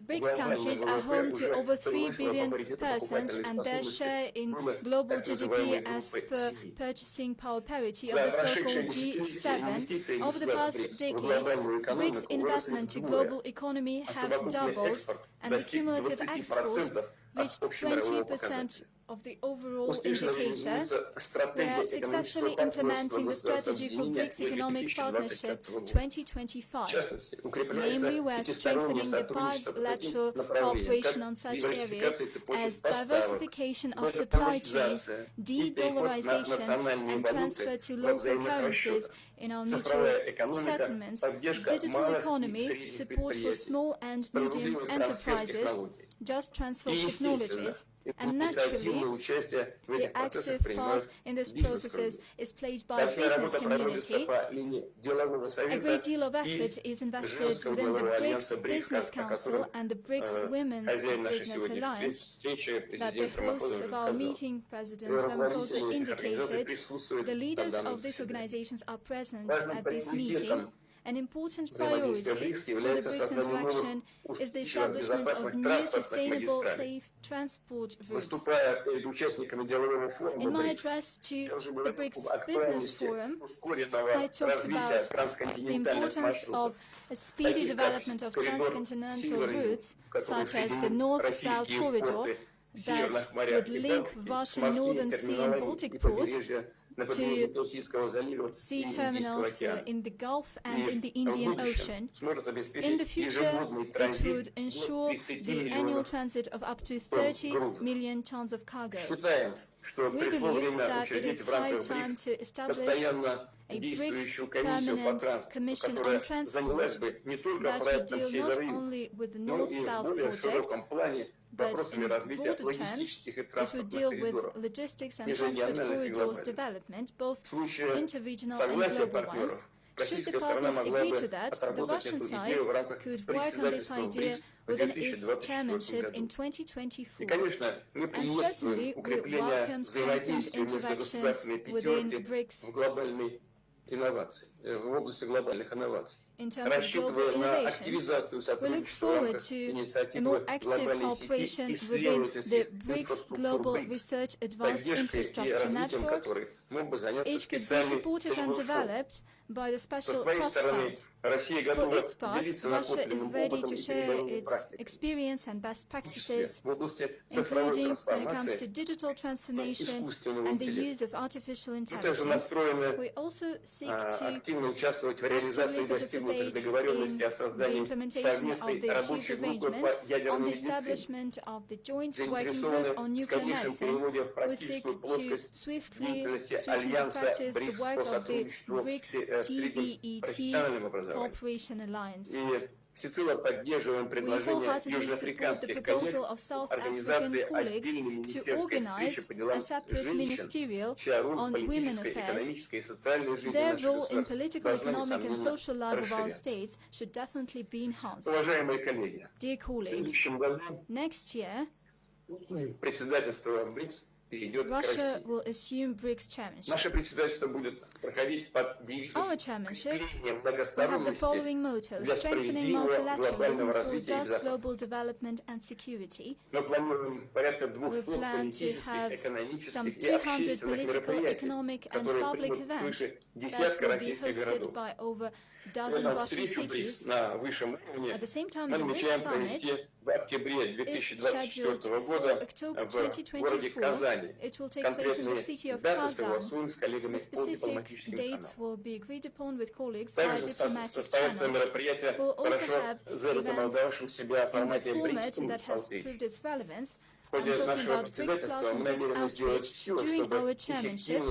BRICS countries are home to over 3 billion persons, and their share in global GDP as per purchasing power parity of the so-called G7. Over the past decades, BRICS investment to global economy have doubled, and the cumulative export reached 20% of the overall indicator. We are successfully implementing the strategy for BRICS Economic Partnership 2025. Namely, we are strengthening the bilateral cooperation on such areas as diversification of supply chains, de-dollarization and transfer to local currencies in our mutual settlements, digital economy, support for small and medium enterprises, just transfer of technologies, and naturally, the active part in these processes is played by the business community. A great deal of effort is invested within the BRICS Business Council and the BRICS Women's Business Alliance. That the host of our meeting, President Ramaphosa, indicated the leaders of these organizations are present at this meeting. An important priority for the BRICS interaction is the establishment of new sustainable, safe transport routes. In my address to the BRICS Business Forum, I talked about the importance of a speedy development of transcontinental routes, such as the North-South Corridor, that would link Russian Northern Sea and Baltic ports to sea terminals in the Gulf and in the Indian Ocean. In the future, it would ensure the annual transit of up to 30 million tons of cargo. We believe that it is high time to establish a BRICS Permanent Commission on Transport that would deal not only with the North-South project, but in broader terms, it would deal with logistics and transport corridors development, both interregional and global ones. Should the partners agree to that, the Russian side could work on this idea within its chairmanship in 2024. And certainly, we welcome strengthened interaction within BRICS in terms of global innovations. We look forward to a more active cooperation within the BRICS Global Research Advanced Infrastructure Network. It could be supported and developed by the Special Trust Fund. For its part, Russia is ready to share its experience and best practices, including when it comes to digital transformation and the use of artificial intelligence. We also seek to actively participate in the implementation of the achieved arrangements on the establishment of the Joint Working Group on Nuclear Medicine. We seek to swiftly practice the work of the BRICS TVET Cooperation Alliance. We wholeheartedly support the proposal of South African colleagues to organize a separate ministerial on women affairs. Their role in political, economic and social life of our states should definitely be enhanced. Dear colleagues, next year, Russia will assume BRICS chairmanship. Our chairmanship will have the following motto: strengthening multilateralism for just global development and security. We plan to have some 200 political, economic and public events that will be hosted by over a dozen Russian cities. At the same time, the BRICS summit is scheduled for October 2024. It will take place in the city of Kazan. The specific dates will be agreed upon with colleagues via diplomatic channels. We'll also have events in the format that has proved its relevance. I'm talking about BRICS Plus and BRICS Outreach. During our chairmanship, we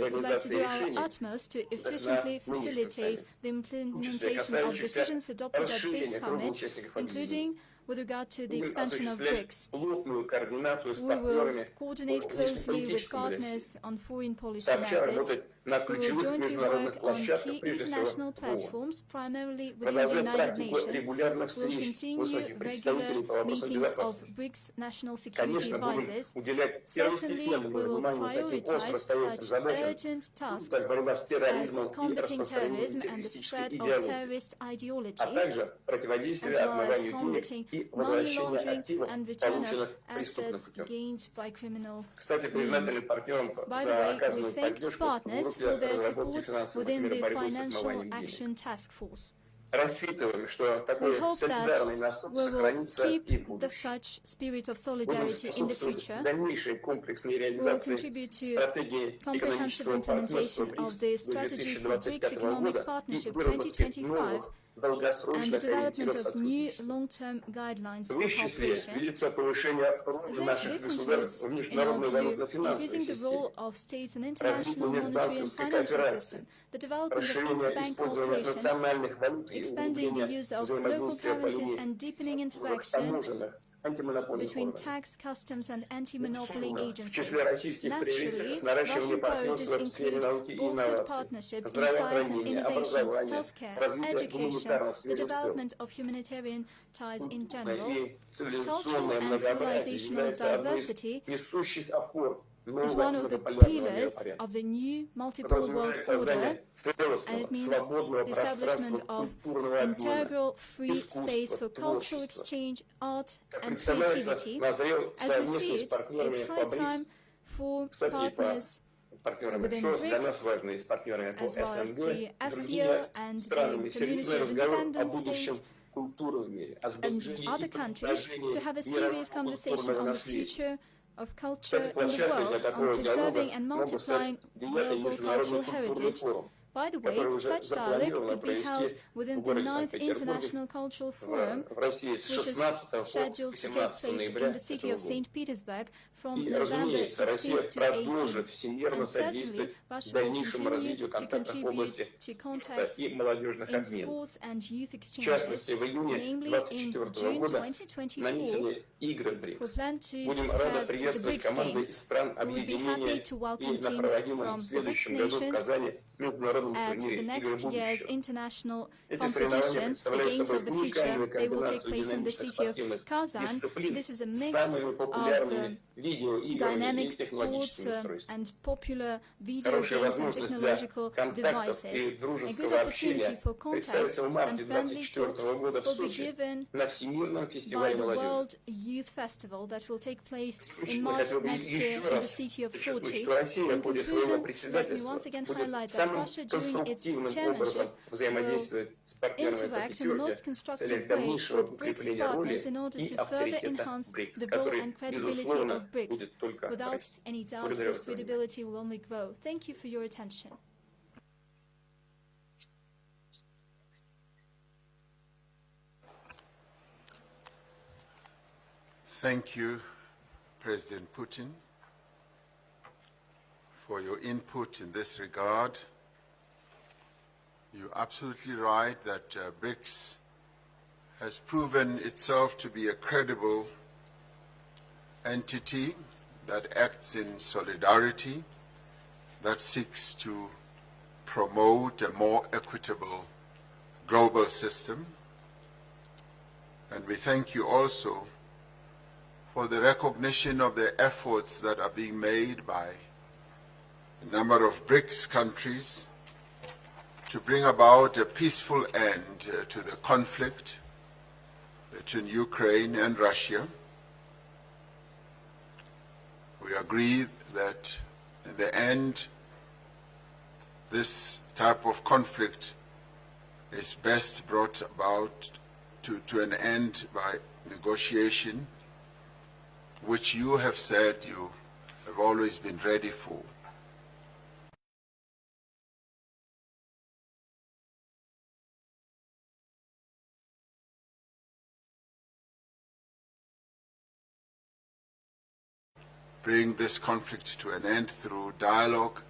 would like to do our utmost to efficiently facilitate the implementation of decisions adopted at this summit, including with regard to the expansion of BRICS. We will coordinate closely with partners on foreign policy matters. We will jointly work on key international platforms, primarily within the United Nations. We will continue regular meetings of BRICS national security advisors. Certainly, we will prioritize such urgent tasks as combating terrorism and the spread of terrorist ideology, as well as combating money laundering and return of assets gained by criminal means. By the way, we thank partners for their support within the Financial Action Task Force. We hope that we will keep such spirit of solidarity in the future. We will contribute to comprehensive implementation of the Strategy for BRICS Economic Partnership 2025 and the development of new long-term guidelines for cooperation. This includes, in our view, increasing the role of states in international monetary and financial system, the development of interbank cooperation, expanding the use of local currencies and deepening interaction between tax, customs and anti-monopoly agencies. Naturally, Russian priorities include bolstered partnership in science and innovation, healthcare, education, the development of humanitarian ties in general, cultural and civilizational diversity is one of the pillars of the new multiple world order, and it means the establishment of integral free space for cultural exchange, art and creativity. As we see it, it's high time for partners within BRICS, as well as the ASEAN and the Community of Independent States and other countries to have a serious conversation on the future of culture in the world, on preserving and multiplying global cultural heritage. By the way, such dialogue could be held within the 9th International Cultural Forum, which is scheduled to take place in the city of St. Petersburg from November 16th to 18th. And certainly, Russia will continue to contribute to contacts in sports and youth exchanges, namely in June 2024. We plan to have the BRICS Games. We will be happy to welcome teams from the BRICS nations at the next year's international competition, the Games of the Future. They will take place in the city of Kazan. This is a mix of dynamic sports and popular video games and technological devices. A good opportunity for contacts and friendly talks will be given by the World Youth Festival that will take place in March next year in the city of Sochi. In conclusion, let me once again highlight that Russia, during its chairmanship, will interact in the most constructive way with BRICS partners in order to further enhance the role and credibility of BRICS. Without any doubt, this credibility will only grow. Thank you for your attention. Thank you, President Putin, for your input in this regard. You're absolutely right that BRICS has proven itself to be a credible entity that acts in solidarity, that seeks to promote a more equitable global system. And we thank you also for the recognition of the efforts that are being made by a number of BRICS countries to bring about a peaceful end to the conflict between Ukraine and Russia. We agree that in the end, this type of conflict is best brought about to an end by negotiation, which you have said you have always been ready for. Bring this conflict to an end through dialogue,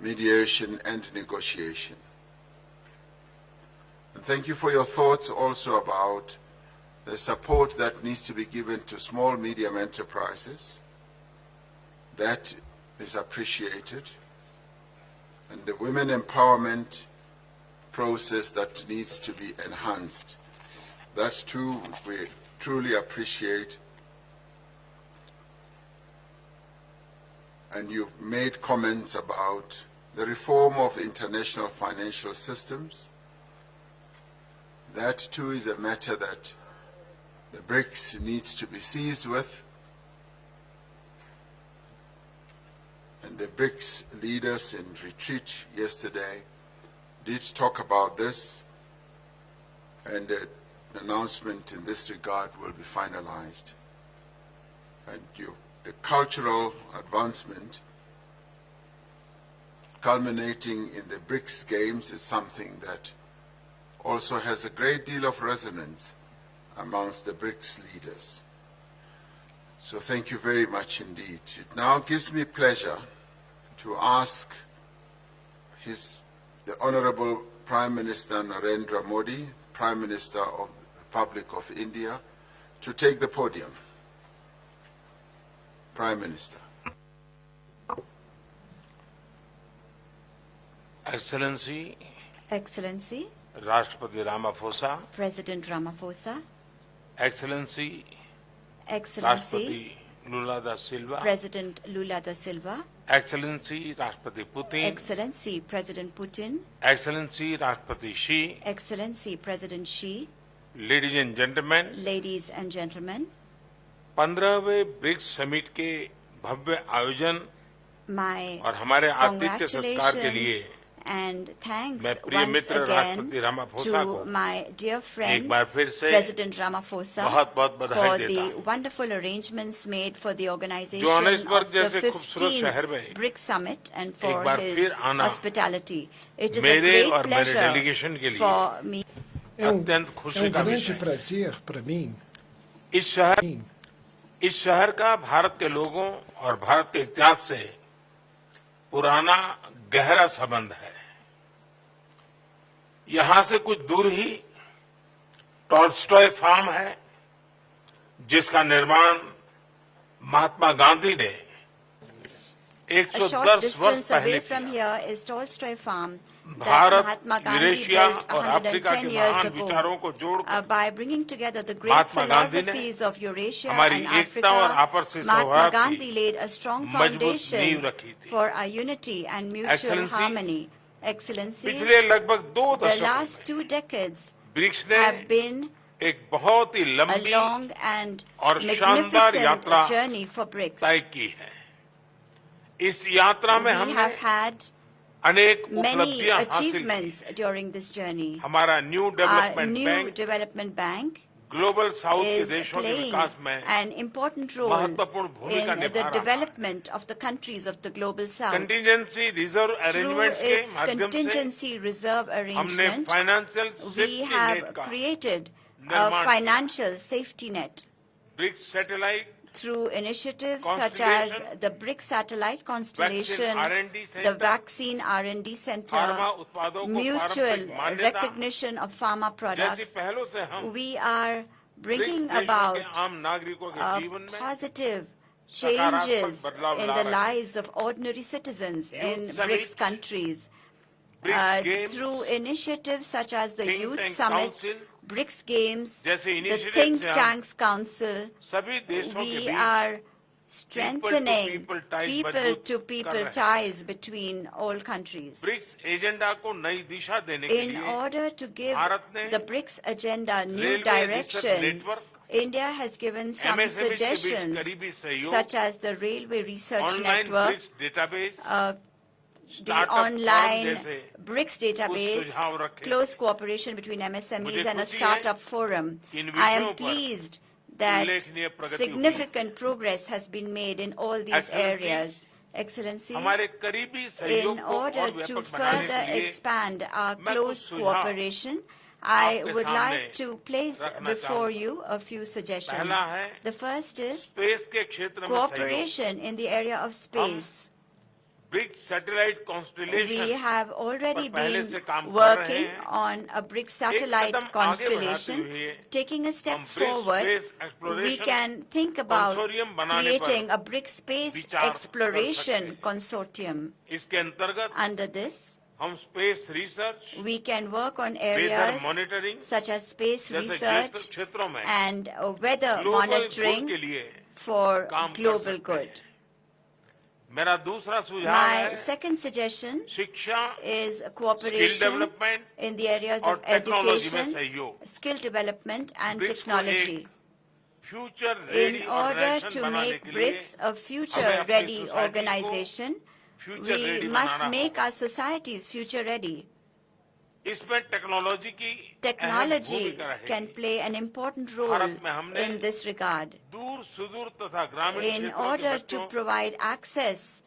mediation, and negotiation. And thank you for your thoughts also about the support that needs to be given to small, medium enterprises. That is appreciated. And the women empowerment process that needs to be enhanced. That too we truly appreciate. And you've made comments about the reform of international financial systems. That too is a matter that the BRICS needs to be seized with. And the BRICS leaders in retreat yesterday did talk about this, and an announcement in this regard will be finalized. And the cultural advancement culminating in the BRICS Games is something that also has a great deal of resonance amongst the BRICS leaders. So thank you very much indeed. It now gives me pleasure to ask the Honorable Prime Minister Narendra Modi, Prime Minister of the Republic of India, to take the podium. Prime Minister. Excellency, Excellency, Rashtrapati Ramaphosa, President Ramaphosa, Excellency, Excellency, Rashtrapati Lula da Silva, President Lula da Silva, Excellency, Rashtrapati Putin, Excellency, President Putin, Excellency, Rashtrapati Xi, Excellency, President Xi, ladies and gentlemen, ladies and gentlemen, 15वें BRICS summit के भव्य आयोजन my और हमारे आतिथ्य सत्कार के लिए congratulations and thanks मैं प्रिय once मित्र again राष्ट्रपति रामाफोसा to को my dear एक friend बार फिर से President Ramaphosa बहुत-बहुत बधाई for देता the हूं। wonderful arrangements made for the organization Johannesburg of the जैसे खूबसूरत शहर 15th में BRICS Summit and एक for बार his फिर आना hospitality. It is a मेरे great और मेरे pleasure delegation के लिए for me. अत्यंत खुशी का grande विषय है। prazer para mim. इस शहर का भारत के लोगों और भारत के इतिहास से पुराना गहरा संबंध है। यहां से कुछ दूर ही टॉल्स्टॉय फार्म है, जिसका निर्माण महात्मा गांधी ने A short 110 वर्ष distance पहले away from किया। here is Tolstoy Farm that Bharat, Mahatma Gandhi Eurasia built और अफ्रीका 110 के years महान ago विचारों को जोड़कर by bringing together the great Mahatma Gandhi ने philosophies of Eurasia हमारी and एकता और Africa. आपसी Mahatma सौहार्द Gandhi की laid a strong मजबूत नींव foundation रखी थी। for our unity and mutual Excellency, harmony. Excellencies, पिछले लगभग 2 the दशकों last 2 decades ब्रिक्स ने have been एक बहुत ही a लंबी long and और शानदार यात्रा magnificent journey for BRICS. तय की है। इस यात्रा में We have हमने had अनेक many उपलब्धियां हासिल की। achievements during this journey. हमारा new Our development new bank development bank global south के is देशों के playing विकास में an important role महत्वपूर्ण भूमिका in निभा the रहा है। development of the countries of the global south. Contingency reserve Through arrangements के its माध्यम से contingency reserve हमने arrangement, financial we safety have net का created a निर्माण financial safety net BRICS satellite through initiatives such as the BRICS satellite constellation, R&D the center, vaccine R&D pharma center, उत्पादों को mutual पारंपरिक मान्यता recognition of pharma जैसी products. पहलों से हम We are bringing ब्रिक्स देशों about के आम नागरिकों के जीवन में positive सकारात्मक changes बदलाव in ला the रहे हैं। lives of ordinary citizens in Youth Summit, BRICS countries. BRICS games Through initiatives such as the Think Youth Tank Summit, Council, BRICS Games, जैसे the initiatives Think से हम Tanks Council, सभी देशों के we beach are strengthening people-to-people ties people-to-people मजबूत कर रहे हैं। ties between all countries. BRICS agenda को नई दिशा देने के In लिए order to give भारत ने the BRICS agenda new Railway Research direction, Network, India has given some MSME के बीच suggestions, करीबी सहयोग, such as the Railway Research online Network, BRICS database the Startup Forum online जैसे BRICS database, सुझाव रखे। close cooperation between MSMEs मुझे and a खुशी है startup forum. कि इन I am विषयों पर pleased that उल्लेखनीय प्रगति हुई। significant progress has been made in all these Excellency, areas. Excellencies, हमारे करीबी सहयोग in को order और to व्यापक बनाने further के लिए expand our मैं कुछ close सुझाव cooperation, I आपके would सामने like to place रखना before चाहूंगा। you a few suggestions. पहला है The first is स्पेस के क्षेत्र में सहयोग। cooperation in the area of space. BRICS satellite constellation We have already पहले से been काम कर रहे working हैं। on a BRICS satellite कदम आगे constellation. बढ़ाते हुए Taking a step हम BRICS forward, space we exploration can think about consortium बनाने पर creating a BRICS space विचार कर exploration सकते हैं। consortium. इसके अंतर्गत Under this, हम space research we can work on weather areas monitoring such as space जैसे research क्षेत्रों में and weather global good monitoring के लिए for काम कर global सकते good. हैं। मेरा दूसरा सुझाव My है second suggestion शिक्षा is skill cooperation development in the areas और of टेक्नोलॉजी में education, सहयोग skill development and ब्रिक्स को technology. एक future In ready order organisation to बनाने make के लिए BRICS a हमें future-ready अपनी सोसाइटी को organization, future we ready must banana make होगा। our societies future-ready. इसमें टेक्नोलॉजी की अहम Technology भूमिका रहेगी। can play an important role Bharat में हमने in this regard. दूर सुदूर तथा ग्रामीण In क्षेत्रों के order to बच्चों provide access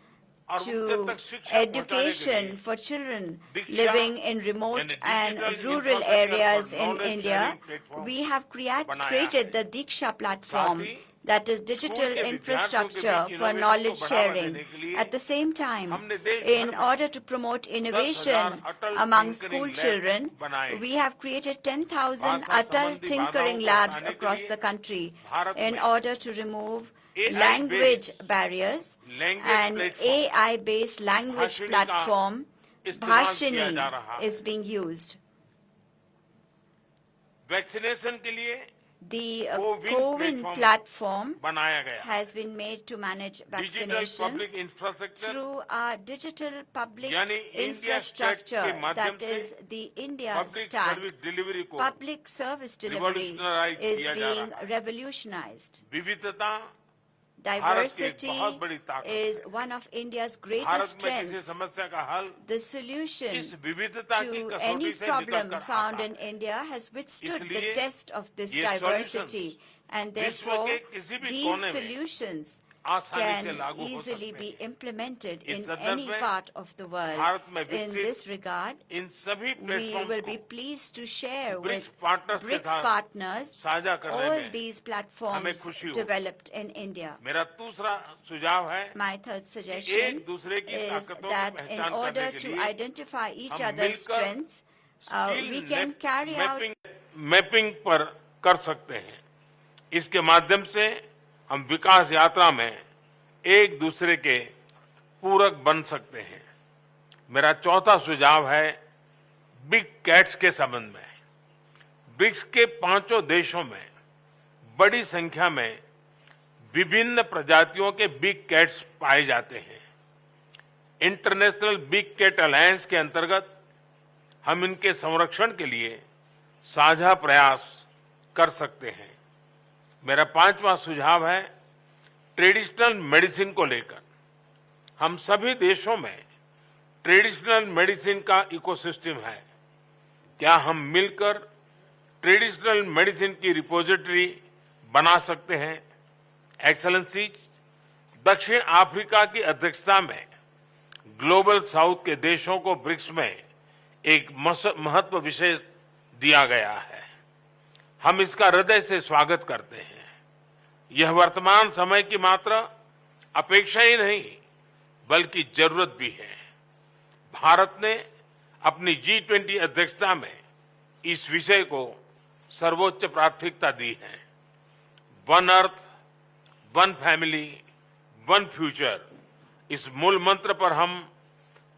और उनके to तक शिक्षा पहुंचाने के education लिए for children Diksha living in remote and and digital rural infrastructure areas for in knowledge India, sharing platform we have बनाया created है। the Diksha platform, साथ ही that is स्कूल digital के विद्यार्थियों के infrastructure beach for innovation knowledge को बढ़ावा sharing. देने के लिए At the same time, हमने देश in भर में order to promote 10,000 innovation Atal among tinkering school labs children, बनाए। we have created 10,000 भाषा Atal संबंधी tinkering बाधाओं को labs हटाने के across लिए the country भारत in में order to remove AI language based barriers, language and platform AI-based language Bhashini का platform इस्तेमाल किया जा Bhashini रहा है। is being used. वैक्सीनेशन के लिए The CoWIN CoWIN platform platform बनाया गया। has been made to manage digital vaccinations public infrastructure through our digital public यानी इंडिया स्टैट के infrastructure, माध्यम that से is the India public Stack. Service delivery को Public service delivery Revolutionize is किया जा being रहा है। revolutionized. विविधता Diversity बहुत बड़ी ताकत is one of India's greatest Bharat में किसी strengths. समस्या का हल The solution इस विविधता की to कसौटी any से निकल problem कर found आता in है। India has withstood the इसलिए test of this ये diversity, and विश्व therefore के किसी भी these कोने में solutions आसानी से can लागू हो easily सकते be हैं। implemented इस in संदर्भ any में part of the world. Bharat में In विकसित this regard, इन सभी we प्लेटफॉर्म will को be pleased to share BRICS with partners के BRICS साथ partners साझा करने all में these हमें platforms खुशी होगी। developed in India. मेरा दूसरा सुझाव है My third कि suggestion एक दूसरे की is ताकतों की that in पहचान order करने के to लिए identify each हम other's मिलकर strengths, we can carry out mapping पर कर सकते हैं। इसके माध्यम से हम विकास यात्रा में एक दूसरे के पूरक बन सकते हैं। मेरा चौथा सुझाव है बिग कैट्स के संबंध में। ब्रिक्स के 5 देशों में बड़ी संख्या में विभिन्न प्रजातियों के बिग कैट्स पाए जाते हैं। इंटरनेशनल बिग कैट अलायंस के अंतर्गत हम इनके संरक्षण के लिए साझा प्रयास कर सकते हैं। मेरा 5वां सुझाव है ट्रेडिशनल मेडिसिन को लेकर। हम सभी देशों में ट्रेडिशनल मेडिसिन का इकोसिस्टम है। क्या हम मिलकर ट्रेडिशनल मेडिसिन की रिपोजिटरी बना सकते हैं? एक्सेलेंसी, दक्षिण अफ्रीका की अध्यक्षता में ग्लोबल साउथ के देशों को ब्रिक्स में एक महत्व विशेष दिया गया है। हम इसका हृदय से स्वागत करते हैं। यह वर्तमान समय की मात्र अपेक्षा ही नहीं बल्कि जरूरत भी है। भारत ने अपनी G20 अध्यक्षता में इस विषय को सर्वोच्च प्राथमिकता दी है। One earth, one family, one future, इस मूल मंत्र पर हम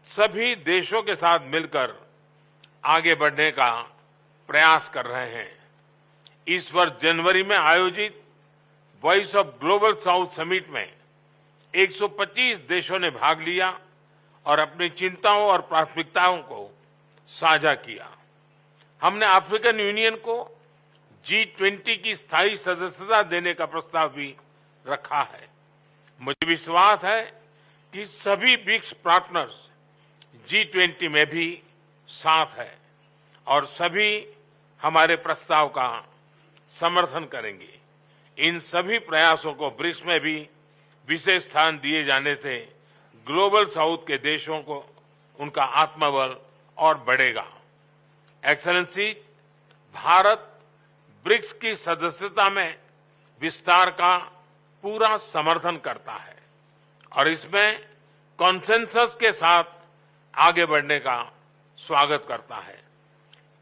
सभी देशों के साथ मिलकर आगे बढ़ने का प्रयास कर रहे हैं। इस वर्ष जनवरी में आयोजित voice of global south summit में 125 देशों ने भाग लिया और अपनी चिंताओं और प्राथमिकताओं को साझा किया। हमने अफ्रीकन यूनियन को G20 की स्थायी सदस्यता देने का प्रस्ताव भी रखा है। मुझे विश्वास है कि सभी ब्रिक्स पार्टनर्स G20 में भी साथ है और सभी हमारे प्रस्ताव का समर्थन करेंगे। इन सभी प्रयासों को ब्रिक्स में भी विशेष स्थान दिए जाने से ग्लोबल साउथ के देशों को उनका आत्मबल और बढ़ेगा। एक्सेलेंसी, भारत ब्रिक्स की सदस्यता में विस्तार का पूरा समर्थन करता है और इसमें कॉन्सेंसस के साथ आगे बढ़ने का स्वागत करता है।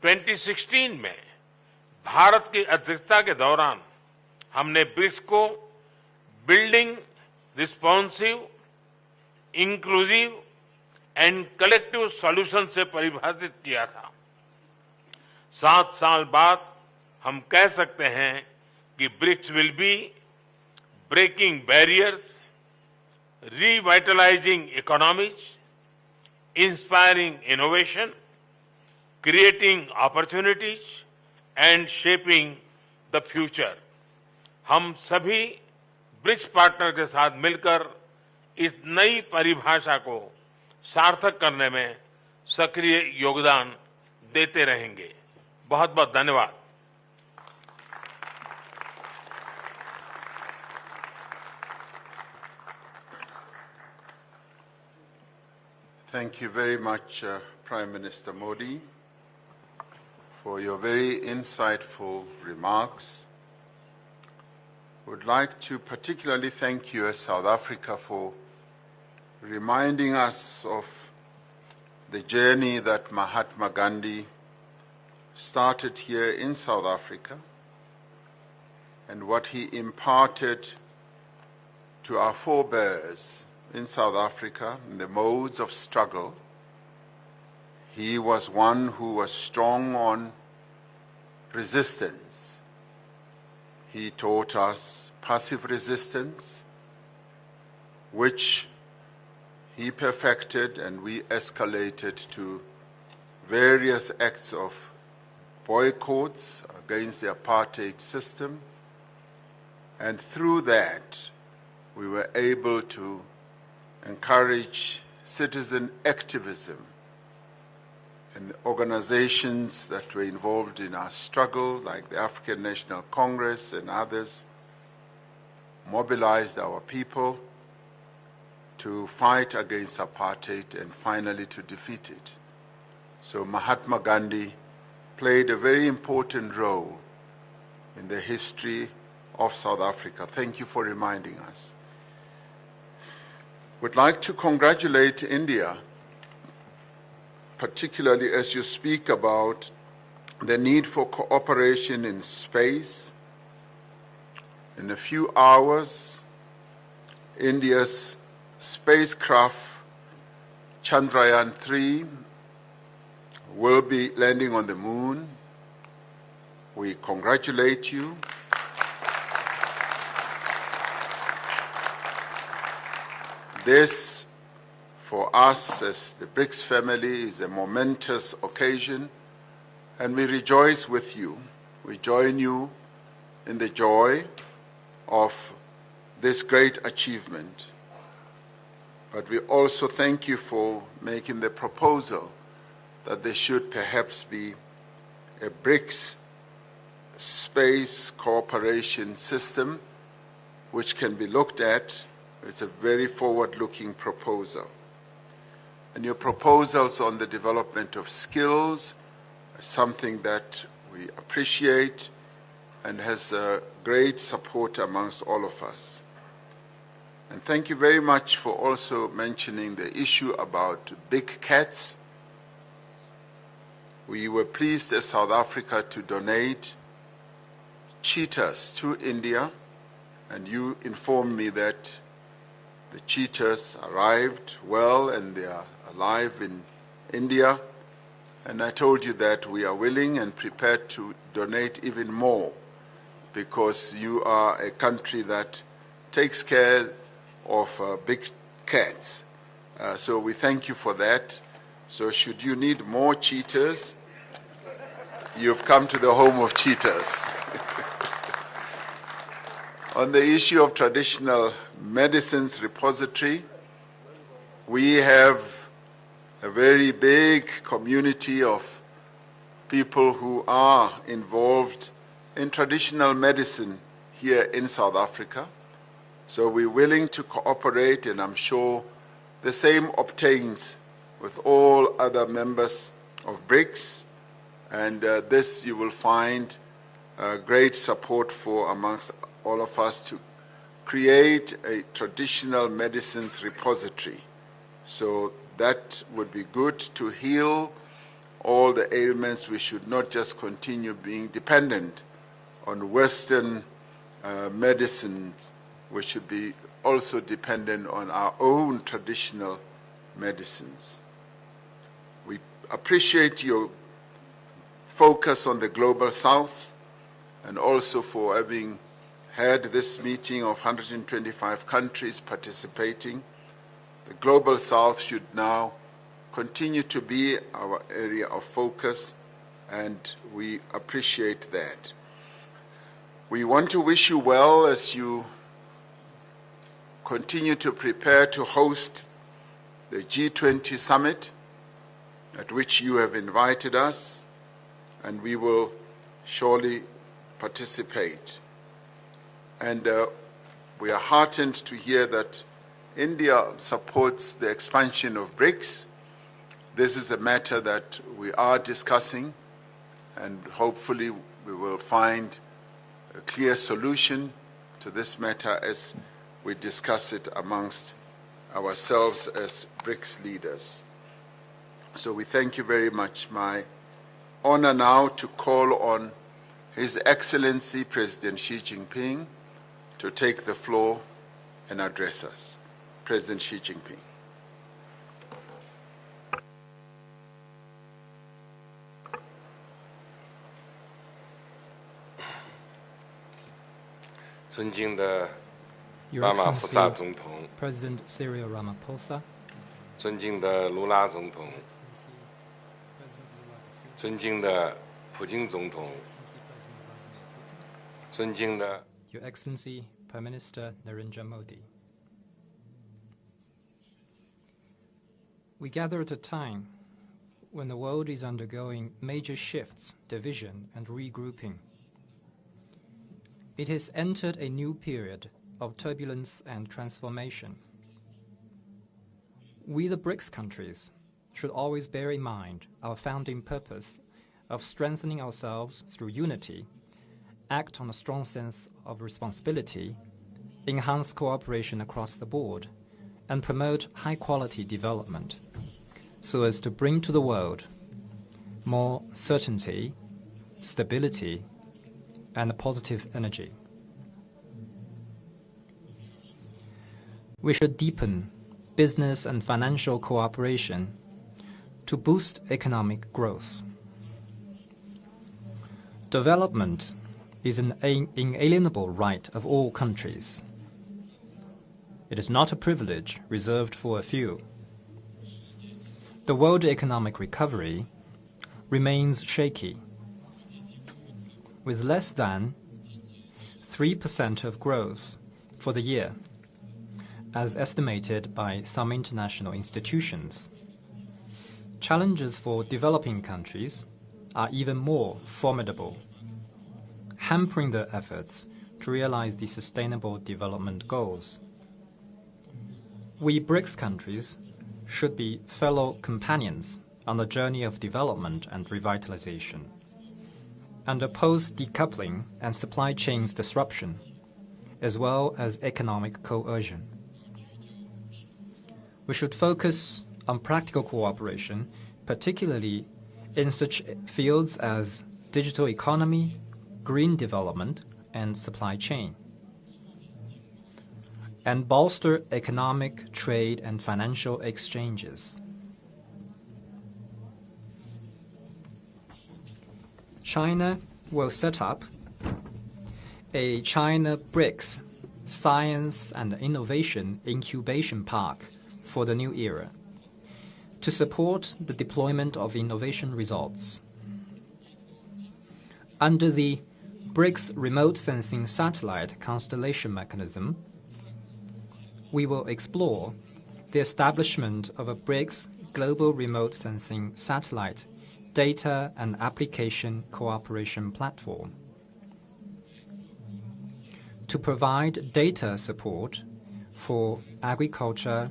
2016 में भारत की अध्यक्षता के दौरान हमने ब्रिक्स को building responsive, inclusive and collective solution से परिभाषित किया था। 7 साल बाद हम कह सकते हैं कि BRICS will be breaking barriers, revitalizing economies, inspiring innovation, creating opportunities and shaping the future. हम सभी ब्रिक्स पार्टनर के साथ मिलकर इस नई परिभाषा को सार्थक करने में सक्रिय योगदान देते रहेंगे। बहुत बहुत धन्यवाद। Thank you very much, Prime Minister Modi, for your very insightful remarks. I would like to particularly thank you as South Africa for reminding us of the journey that Mahatma Gandhi started here in South Africa and what he imparted to our forebears in South Africa, in the modes of struggle. He was one who was strong on resistance. He taught us passive resistance, which he perfected, and we escalated to various acts of boycotts against the apartheid system. And through that, we were able to encourage citizen activism, and organizations that were involved in our struggle, like the African National Congress and others, mobilized our people to fight against apartheid and finally to defeat it. So Mahatma Gandhi played a very important role in the history of South Africa. Thank you for reminding us. Would like to congratulate India, particularly as you speak about the need for cooperation in space. In a few hours, India's spacecraft Chandrayaan-3 will be landing on the moon. We congratulate you. This, for us as the BRICS family, is a momentous occasion, and we rejoice with you. We join you in the joy of this great achievement. But we also thank you for making the proposal that there should perhaps be a BRICS space cooperation system which can be looked at. It's a very forward-looking proposal. And your proposals on the development of skills are something that we appreciate and has great support amongst all of us. And thank you very much for also mentioning the issue about big cats. We were pleased as South Africa to donate cheetahs to India, and you informed me that the cheetahs arrived well and they are alive in India. And I told you that we are willing and prepared to donate even more, because you are a country that takes care of big cats. So we thank you for that. So should you need more cheetahs, you've come to the home of cheetahs. On the issue of traditional medicines repository, we have a very big community of people who are involved in traditional medicine here in South Africa. So we're willing to cooperate, and I'm sure the same obtains with all other members of BRICS. And this you will find great support for amongst all of us to create a traditional medicines repository So that would be good to heal all the ailments. We should not just continue being dependent on Western medicines. We should be also dependent on our own traditional medicines. We appreciate your focus on the Global South and also for having had this meeting of 125 countries participating. The Global South should now continue to be our area of focus, and we appreciate that. We want to wish you well as you continue to prepare to host the G20 summit, at which you have invited us, and we will surely participate. And we are heartened to hear that India supports the expansion of BRICS. This is a matter that we are discussing, and hopefully we will find a clear solution to this matter as we discuss it amongst ourselves as BRICS leaders. So we thank you very much. My honor now to call on His Excellency President Xi Jinping to take the floor and address us. President Xi Jinping. Your Excellency, President Cyril Ramaphosa, 尊敬的卢拉总统，尊敬的普京总统，尊敬的 Your Excellency, Prime Minister Narendra Modi. We gather at a time when the world is undergoing major shifts, division, and regrouping. It has entered a new period of turbulence and transformation. We, the BRICS countries, should always bear in mind our founding purpose of strengthening ourselves through unity, act on a strong sense of responsibility, enhance cooperation across the board, and promote high-quality development so as to bring to the world more certainty, stability, and positive energy. We should deepen business and financial cooperation to boost economic growth. Development is an inalienable right of all countries. It is not a privilege reserved for a few. The world economic recovery remains shaky, with less than 3% of growth for the year, as estimated by some international institutions. Challenges for developing countries are even more formidable, hampering their efforts to realize the Sustainable Development Goals. We BRICS countries should be fellow companions on the journey of development and revitalization, and oppose decoupling and supply chains disruption, as well as economic coercion. We should focus on practical cooperation, particularly in such fields as digital economy, green development, and supply chain, and bolster economic, trade, and financial exchanges. China will set up a China BRICS Science and Innovation Incubation Park for the new era to support the deployment of innovation results. Under the BRICS Remote Sensing Satellite Constellation Mechanism, we will explore the establishment of a BRICS Global Remote Sensing Satellite Data and Application Cooperation Platform to provide data support for agriculture,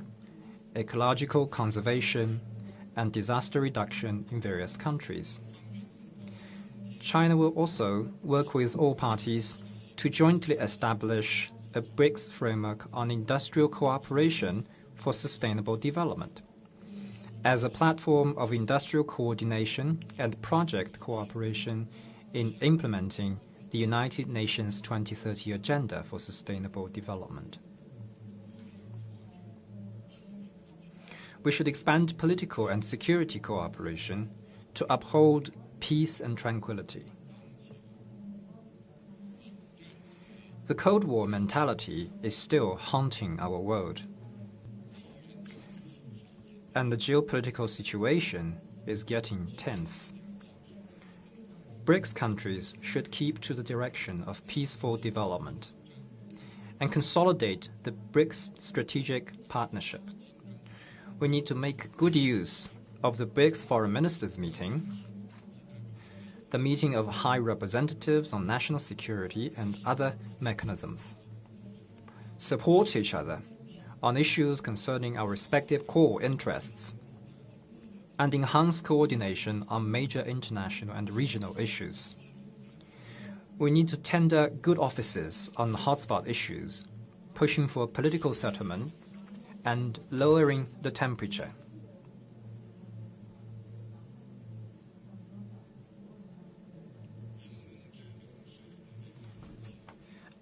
ecological conservation, and disaster reduction in various countries. China will also work with all parties to jointly establish a BRICS framework on industrial cooperation for Sustainable Development as a platform of industrial coordination and project cooperation in implementing the United Nations 2030 Agenda for Sustainable Development. We should expand political and security cooperation to uphold peace and tranquility. The Cold War mentality is still haunting our world, and the geopolitical situation is getting tense. BRICS countries should keep to the direction of peaceful development and consolidate the BRICS strategic partnership. We need to make good use of the BRICS Foreign Ministers meeting, the meeting of high representatives on national security and other mechanisms. Support each other on issues concerning our respective core interests, and enhance coordination on major international and regional issues. We need to tender good offices on hotspot issues, pushing for political settlement and lowering the temperature.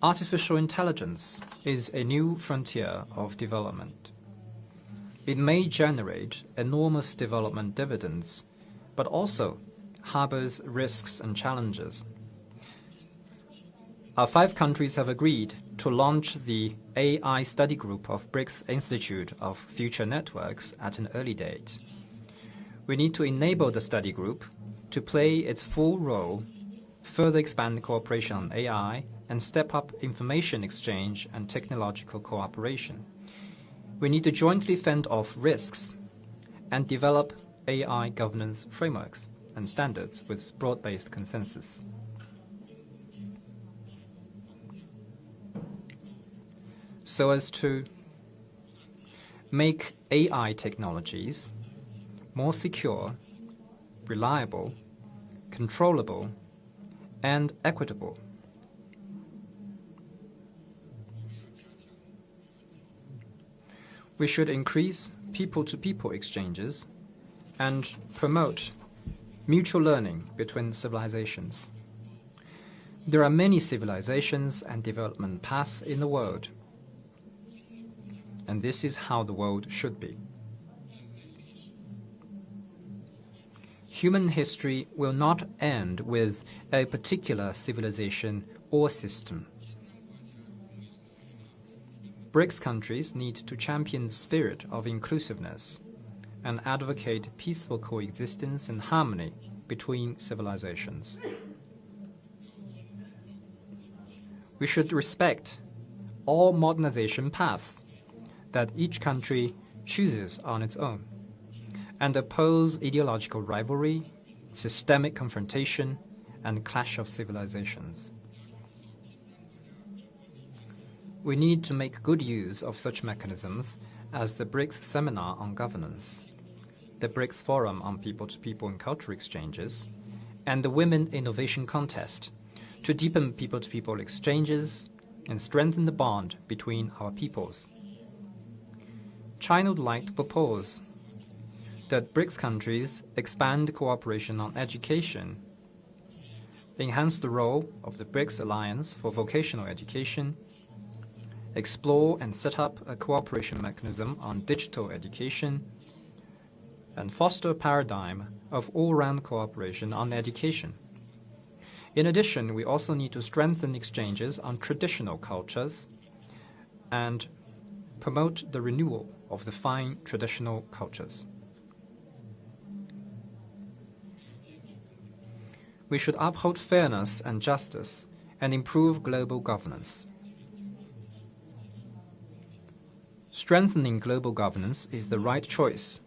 Artificial intelligence is a new frontier of development. It may generate enormous development dividends, but also harbors risks and challenges. Our 5 countries have agreed to launch the AI study group of BRICS Institute of Future Networks at an early date. We need to enable the study group to play its full role, further expand cooperation on AI, and step up information exchange and technological cooperation. We need to jointly fend off risks and develop AI governance frameworks and standards with broad-based consensus. So as to make AI technologies more secure, reliable, controllable, and equitable. We should increase people-to-people exchanges and promote mutual learning between civilizations. There are many civilizations and development paths in the world, and this is how the world should be. Human history will not end with a particular civilization or system. BRICS countries need to champion the spirit of inclusiveness and advocate peaceful coexistence and harmony between civilizations. We should respect all modernization paths that each country chooses on its own, and oppose ideological rivalry, systemic confrontation, and clash of civilizations. We need to make good use of such mechanisms as the BRICS Seminar on Governance, the BRICS Forum on People-to-People and Cultural Exchanges, and the Women Innovation Contest to deepen people-to-people exchanges and strengthen the bond between our peoples. China would like to propose that BRICS countries expand cooperation on education, enhance the role of the BRICS Alliance for Vocational Education, explore and set up a cooperation mechanism on digital education, and foster a paradigm of all-round cooperation on education. In addition, we also need to strengthen exchanges on traditional cultures and promote the renewal of the fine traditional cultures. We should uphold fairness and justice and improve global governance. Strengthening global governance is the right choice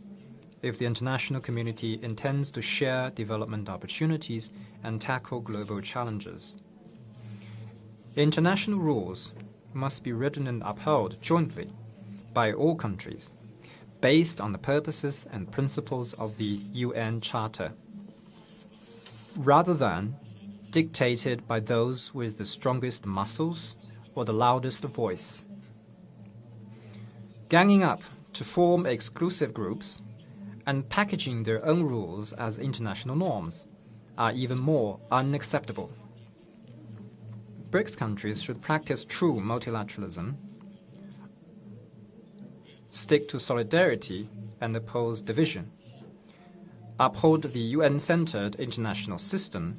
if the international community intends to share development opportunities and tackle global challenges. International rules must be written and upheld jointly by all countries, based on the purposes and principles of the UN Charter, rather than dictated by those with the strongest muscles or the loudest voice. Ganging up to form exclusive groups and packaging their own rules as international norms are even more unacceptable. BRICS countries should practice true multilateralism, stick to solidarity and oppose division, uphold the UN-centered international system,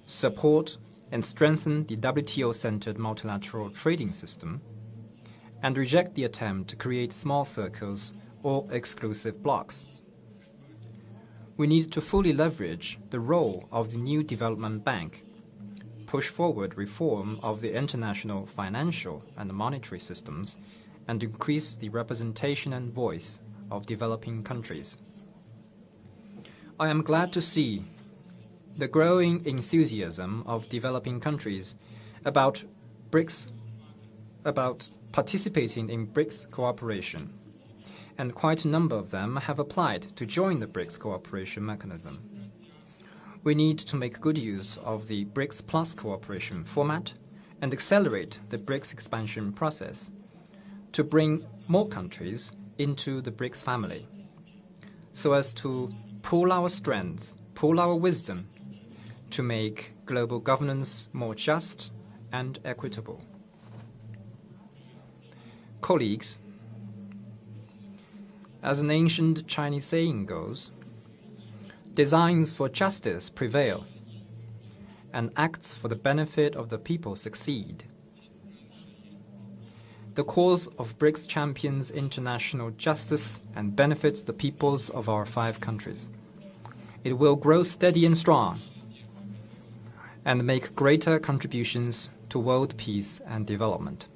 support and strengthen the WTO-centered multilateral trading system, and reject the attempt to create small circles or exclusive blocs. We need to fully leverage the role of the new development bank, push forward reform of the international financial and monetary systems, and increase the representation and voice of developing countries. I am glad to see the growing enthusiasm of developing countries about BRICS, about participating in BRICS cooperation, and quite a number of them have applied to join the BRICS cooperation mechanism. We need to make good use of the BRICS Plus cooperation format and accelerate the BRICS expansion process to bring more countries into the BRICS family, so as to pool our strength, pool our wisdom, to make global governance more just and equitable. Colleagues, as an ancient Chinese saying goes, designs for justice prevail, and acts for the benefit of the people succeed. The cause of BRICS champions international justice and benefits the peoples of our 5 countries. It will grow steady and strong and make greater contributions to world peace and development.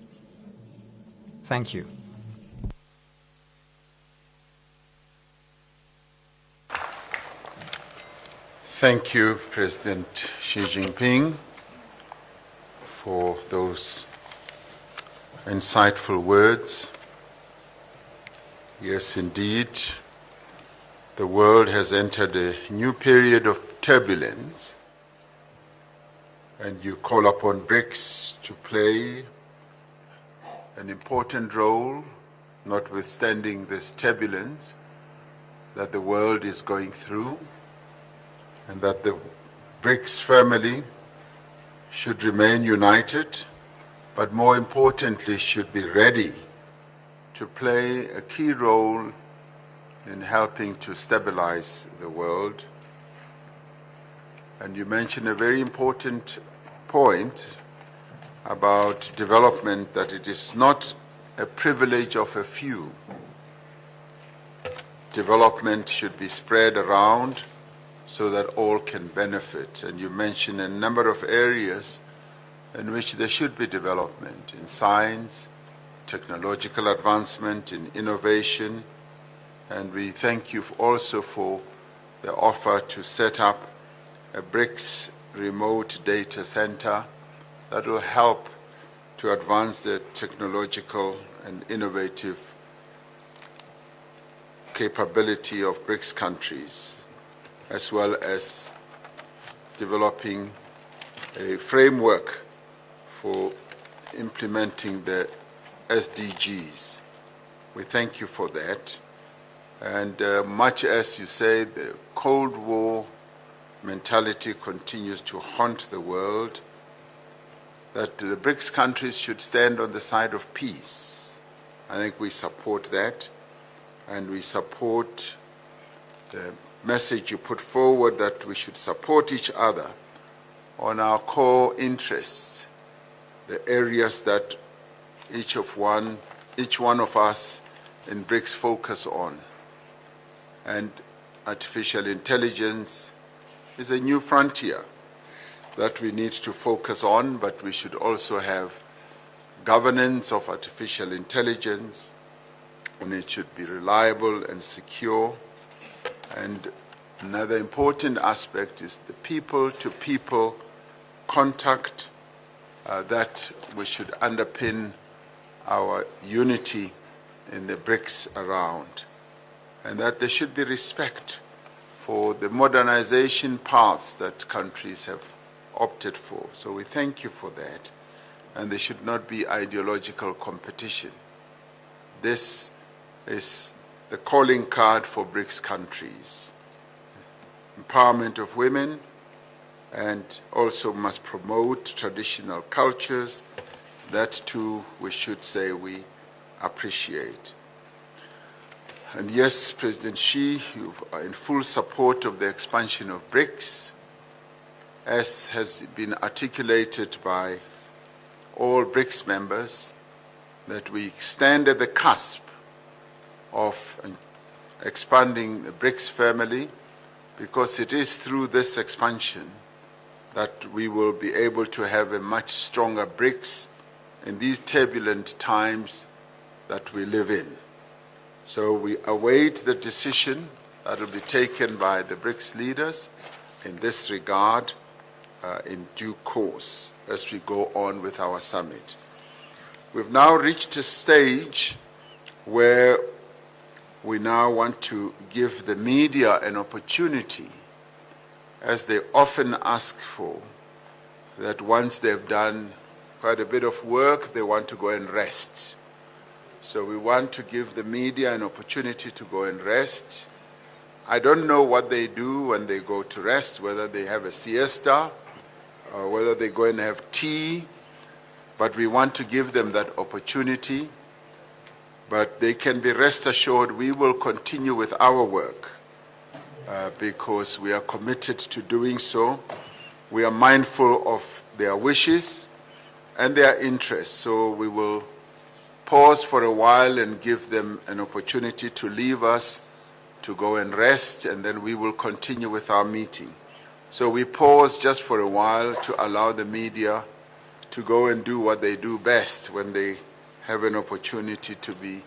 Thank you. Thank you, President Xi Jinping, for those insightful words. Yes, indeed, the world has entered a new period of turbulence, and you call upon BRICS to play an important role, notwithstanding this turbulence that the world is going through, and that the BRICS family should remain united, but more importantly should be ready to play a key role in helping to stabilize the world. And you mentioned a very important point about development, that it is not a privilege of a few. Development should be spread around so that all can benefit. And you mentioned a number of areas in which there should be development: in science, technological advancement, in innovation. And we thank you also for the offer to set up a BRICS remote data center that will help to advance the technological and innovative capability of BRICS countries, as well as developing a framework for implementing the SDGs. We thank you for that. And much as you say, the Cold War mentality continues to haunt the world, that the BRICS countries should stand on the side of peace. I think we support that, and we support the message you put forward that we should support each other on our core interests, the areas that each one of us in BRICS focus on. And artificial intelligence is a new frontier that we need to focus on, but we should also have governance of artificial intelligence, and it should be reliable and secure. And another important aspect is the people-to-people contact that we should underpin our unity in the BRICS around, and that there should be respect for the modernization paths that countries have opted for. So we thank you for that, and there should not be ideological competition. This is the calling card for BRICS countries. Empowerment of women, and also must promote traditional cultures. That too, we should say we appreciate. And yes, President Xi, you are in full support of the expansion of BRICS, as has been articulated by all BRICS members, that we stand at the cusp of expanding the BRICS family, because it is through this expansion that we will be able to have a much stronger BRICS in these turbulent times that we live in. So we await the decision that will be taken by the BRICS leaders in this regard in due course as we go on with our summit. We've now reached a stage where we now want to give the media an opportunity, as they often ask for, that once they've done quite a bit of work, they want to go and rest. So we want to give the media an opportunity to go and rest. I don't know what they do when they go to rest, whether they have a siesta, or whether they go and have tea, but we want to give them that opportunity. But they can be rest assured we will continue with our work because we are committed to doing so. We are mindful of their wishes and their interests, so we will pause for a while and give them an opportunity to leave us, to go and rest, and then we will continue with our meeting. So we pause just for a while to allow the media to go and do what they do best when they have an opportunity to be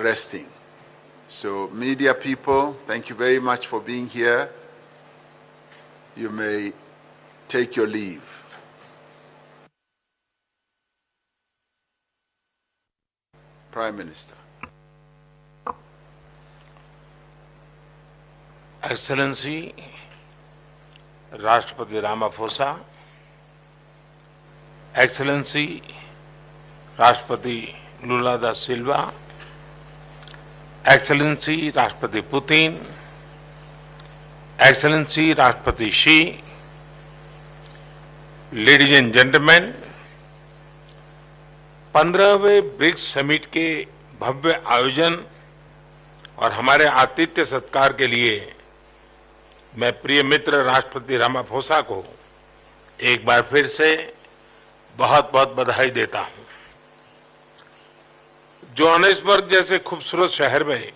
resting. So media people, thank you very much for being here. You may take your leave. Prime Minister. Excellency, Rashtrapati Ramaphosa, Excellency, Rashtrapati Lula da Silva, Excellency Rashtrapati Putin, Excellency Rashtrapati Xi, ladies and gentlemen, 15वें BRICS summit के भव्य आयोजन और हमारे आतिथ्य सत्कार के लिए मैं प्रिय मित्र राष्ट्रपति रामाफोसा को एक बार फिर से बहुत बहुत बधाई देता हूं। जोहानिसबर्ग जैसे खूबसूरत शहर में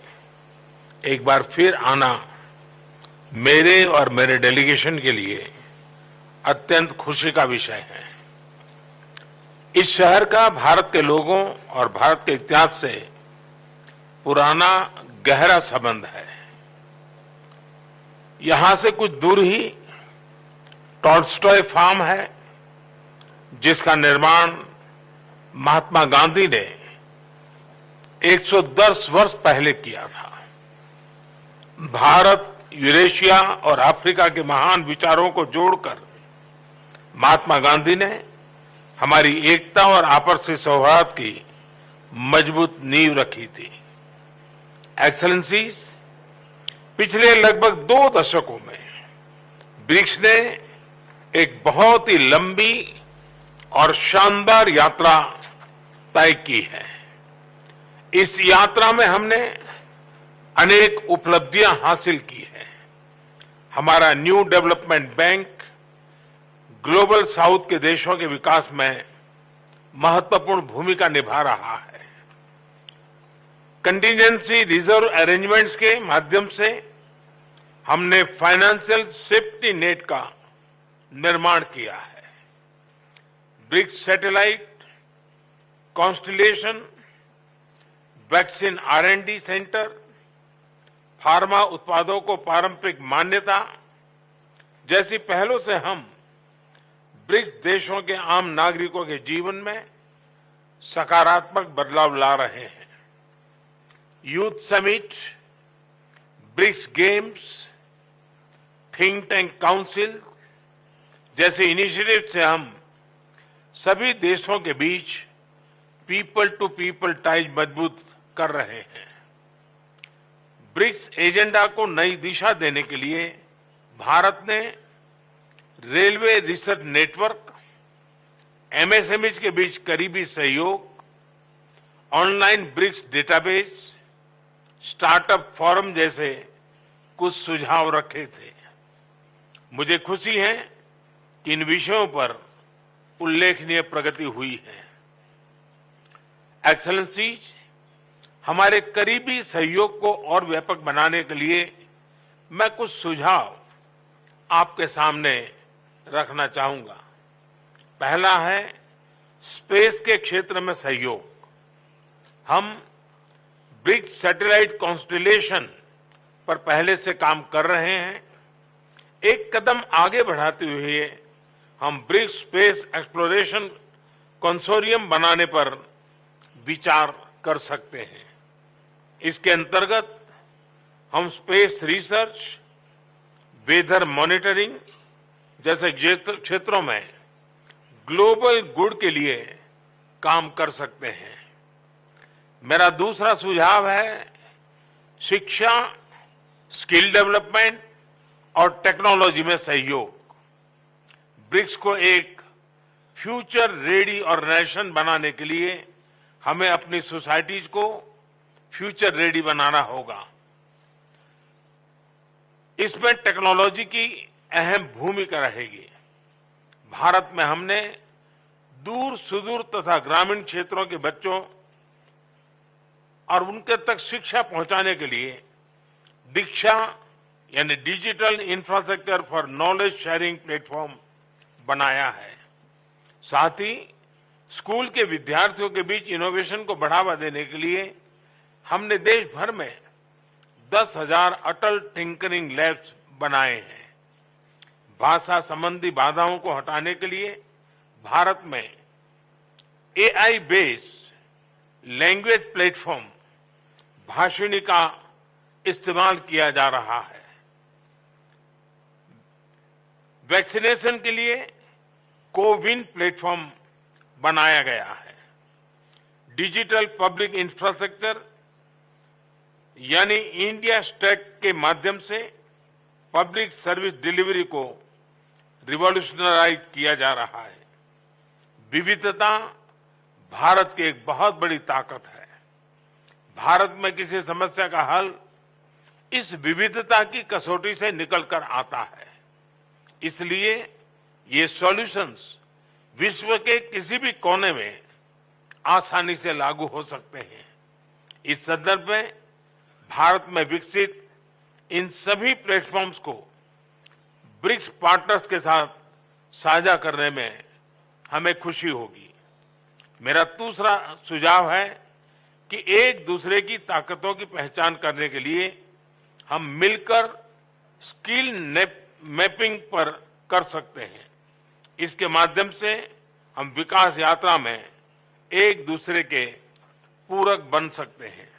एक बार फिर आना मेरे और मेरे डेलीगेशन के लिए अत्यंत खुशी का विषय है। इस शहर का भारत के लोगों और भारत के इतिहास से पुराना गहरा संबंध है। यहां से कुछ दूर ही टॉल्स्टॉय फार्म है, जिसका निर्माण महात्मा गांधी ने 110 वर्ष पहले किया था। भारत, यूरेशिया और अफ्रीका के महान विचारों को जोड़कर महात्मा गांधी ने हमारी एकता और आपसी सौहार्द की मजबूत नींव रखी थी। एक्सेलेंसीज, पिछले लगभग 2 दशकों में ब्रिक्स ने एक बहुत ही लंबी और शानदार यात्रा तय की है। इस यात्रा में हमने अनेक उपलब्धियां हासिल की हैं। हमारा new development bank global south के देशों के विकास में महत्वपूर्ण भूमिका निभा रहा है। कंटिजेंसी रिजर्व अरेंजमेंट्स के माध्यम से हमने फाइनेंशियल सेफ्टी नेट का निर्माण किया है। BRICS satellite, constellation, vaccine R&D centre, pharma उत्पादों को पारंपरिक मान्यता जैसी पहलों से हम ब्रिक्स देशों के आम नागरिकों के जीवन में सकारात्मक बदलाव ला रहे हैं। Youth summit, BRICS games, think tank council जैसे इनिशिएटिव से हम सभी देशों के बीच पीपल टू पीपल टाइज मजबूत कर रहे हैं। ब्रिक्स एजेंडा को नई दिशा देने के लिए भारत ने रेलवे रिसर्च नेटवर्क, एमएसएमईज के बीच करीबी सहयोग, online BRICS database, startup forum जैसे कुछ सुझाव रखे थे। मुझे खुशी है कि इन विषयों पर उल्लेखनीय प्रगति हुई है। एक्सेलेंसीज, हमारे करीबी सहयोग को और व्यापक बनाने के लिए मैं कुछ सुझाव आपके सामने रखना चाहूंगा। पहला है स्पेस के क्षेत्र में सहयोग। हम ब्रिक्स सैटेलाइट कॉन्स्टेलेशन पर पहले से काम कर रहे हैं। एक कदम आगे बढ़ाते हुए हम ब्रिक्स स्पेस एक्सप्लोरेशन कंसोर्टियम बनाने पर विचार कर सकते हैं। इसके अंतर्गत हम स्पेस रिसर्च, वेदर मॉनिटरिंग जैसे क्षेत्रों में ग्लोबल गुड के लिए काम कर सकते हैं। मेरा दूसरा सुझाव है शिक्षा, स्किल डेवलपमेंट और टेक्नोलॉजी में सहयोग। ब्रिक्स को एक फ्यूचर रेडी ऑर्गेनाइजेशन बनाने के लिए हमें अपनी सोसाइटीज को फ्यूचर रेडी बनाना होगा। इसमें टेक्नोलॉजी की अहम भूमिका रहेगी। भारत में हमने दूर सुदूर तथा ग्रामीण क्षेत्रों के बच्चों और उनके तक शिक्षा पहुंचाने के लिए दीक्षा यानी digital infrastructure for knowledge sharing platform बनाया है। साथ ही स्कूल के विद्यार्थियों के बीच इनोवेशन को बढ़ावा देने के लिए हमने देश भर में 10,000 अटल टिंकरिंग लैब्स बनाए हैं। भाषा संबंधी बाधाओं को हटाने के लिए भारत में AI based language platform Bhashini का इस्तेमाल किया जा रहा है। वैक्सीनेशन के लिए कोविन प्लेटफॉर्म बनाया गया है। डिजिटल पब्लिक इंफ्रास्ट्रक्चर यानी इंडिया स्टैक के माध्यम से पब्लिक सर्विस डिलीवरी को रिवॉल्यूशनराइज किया जा रहा है। विविधता भारत की एक बहुत बड़ी ताकत है। भारत में किसी समस्या का हल इस विविधता की कसौटी से निकलकर आता है। इसलिए ये सॉल्यूशंस विश्व के किसी भी कोने में आसानी से लागू हो सकते हैं। इस संदर्भ में भारत में विकसित इन सभी प्लेटफॉर्म्स को ब्रिक्स पार्टनर्स के साथ साझा करने में हमें खुशी होगी। मेरा दूसरा सुझाव है कि एक दूसरे की ताकतों की पहचान करने के लिए हम मिलकर स्किल मैपिंग पर कर सकते हैं। इसके माध्यम से हम विकास यात्रा में एक दूसरे के पूरक बन सकते हैं।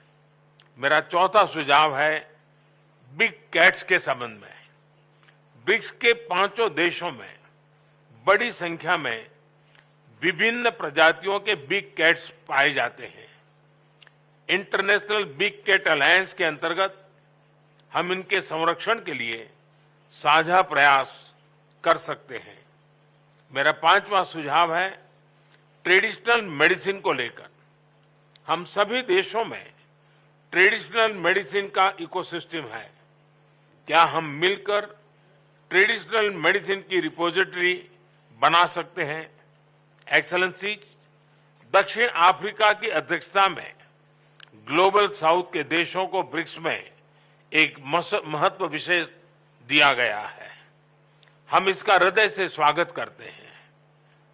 मेरा चौथा सुझाव है बिग कैट्स के संबंध में। ब्रिक्स के 5 देशों में बड़ी संख्या में विभिन्न प्रजातियों के बिग कैट्स पाए जाते हैं। इंटरनेशनल बिग कैट अलायंस के अंतर्गत हम इनके संरक्षण के लिए साझा प्रयास कर सकते हैं। मेरा 5वां सुझाव है ट्रेडिशनल मेडिसिन को लेकर। हम सभी देशों में ट्रेडिशनल मेडिसिन का इकोसिस्टम है। क्या हम मिलकर ट्रेडिशनल मेडिसिन की रिपोजिटरी बना सकते हैं? एक्सेलेंसी, दक्षिण अफ्रीका की अध्यक्षता में ग्लोबल साउथ के देशों को ब्रिक्स में एक महत्व विशेष दिया गया है। हम इसका हृदय से स्वागत करते हैं।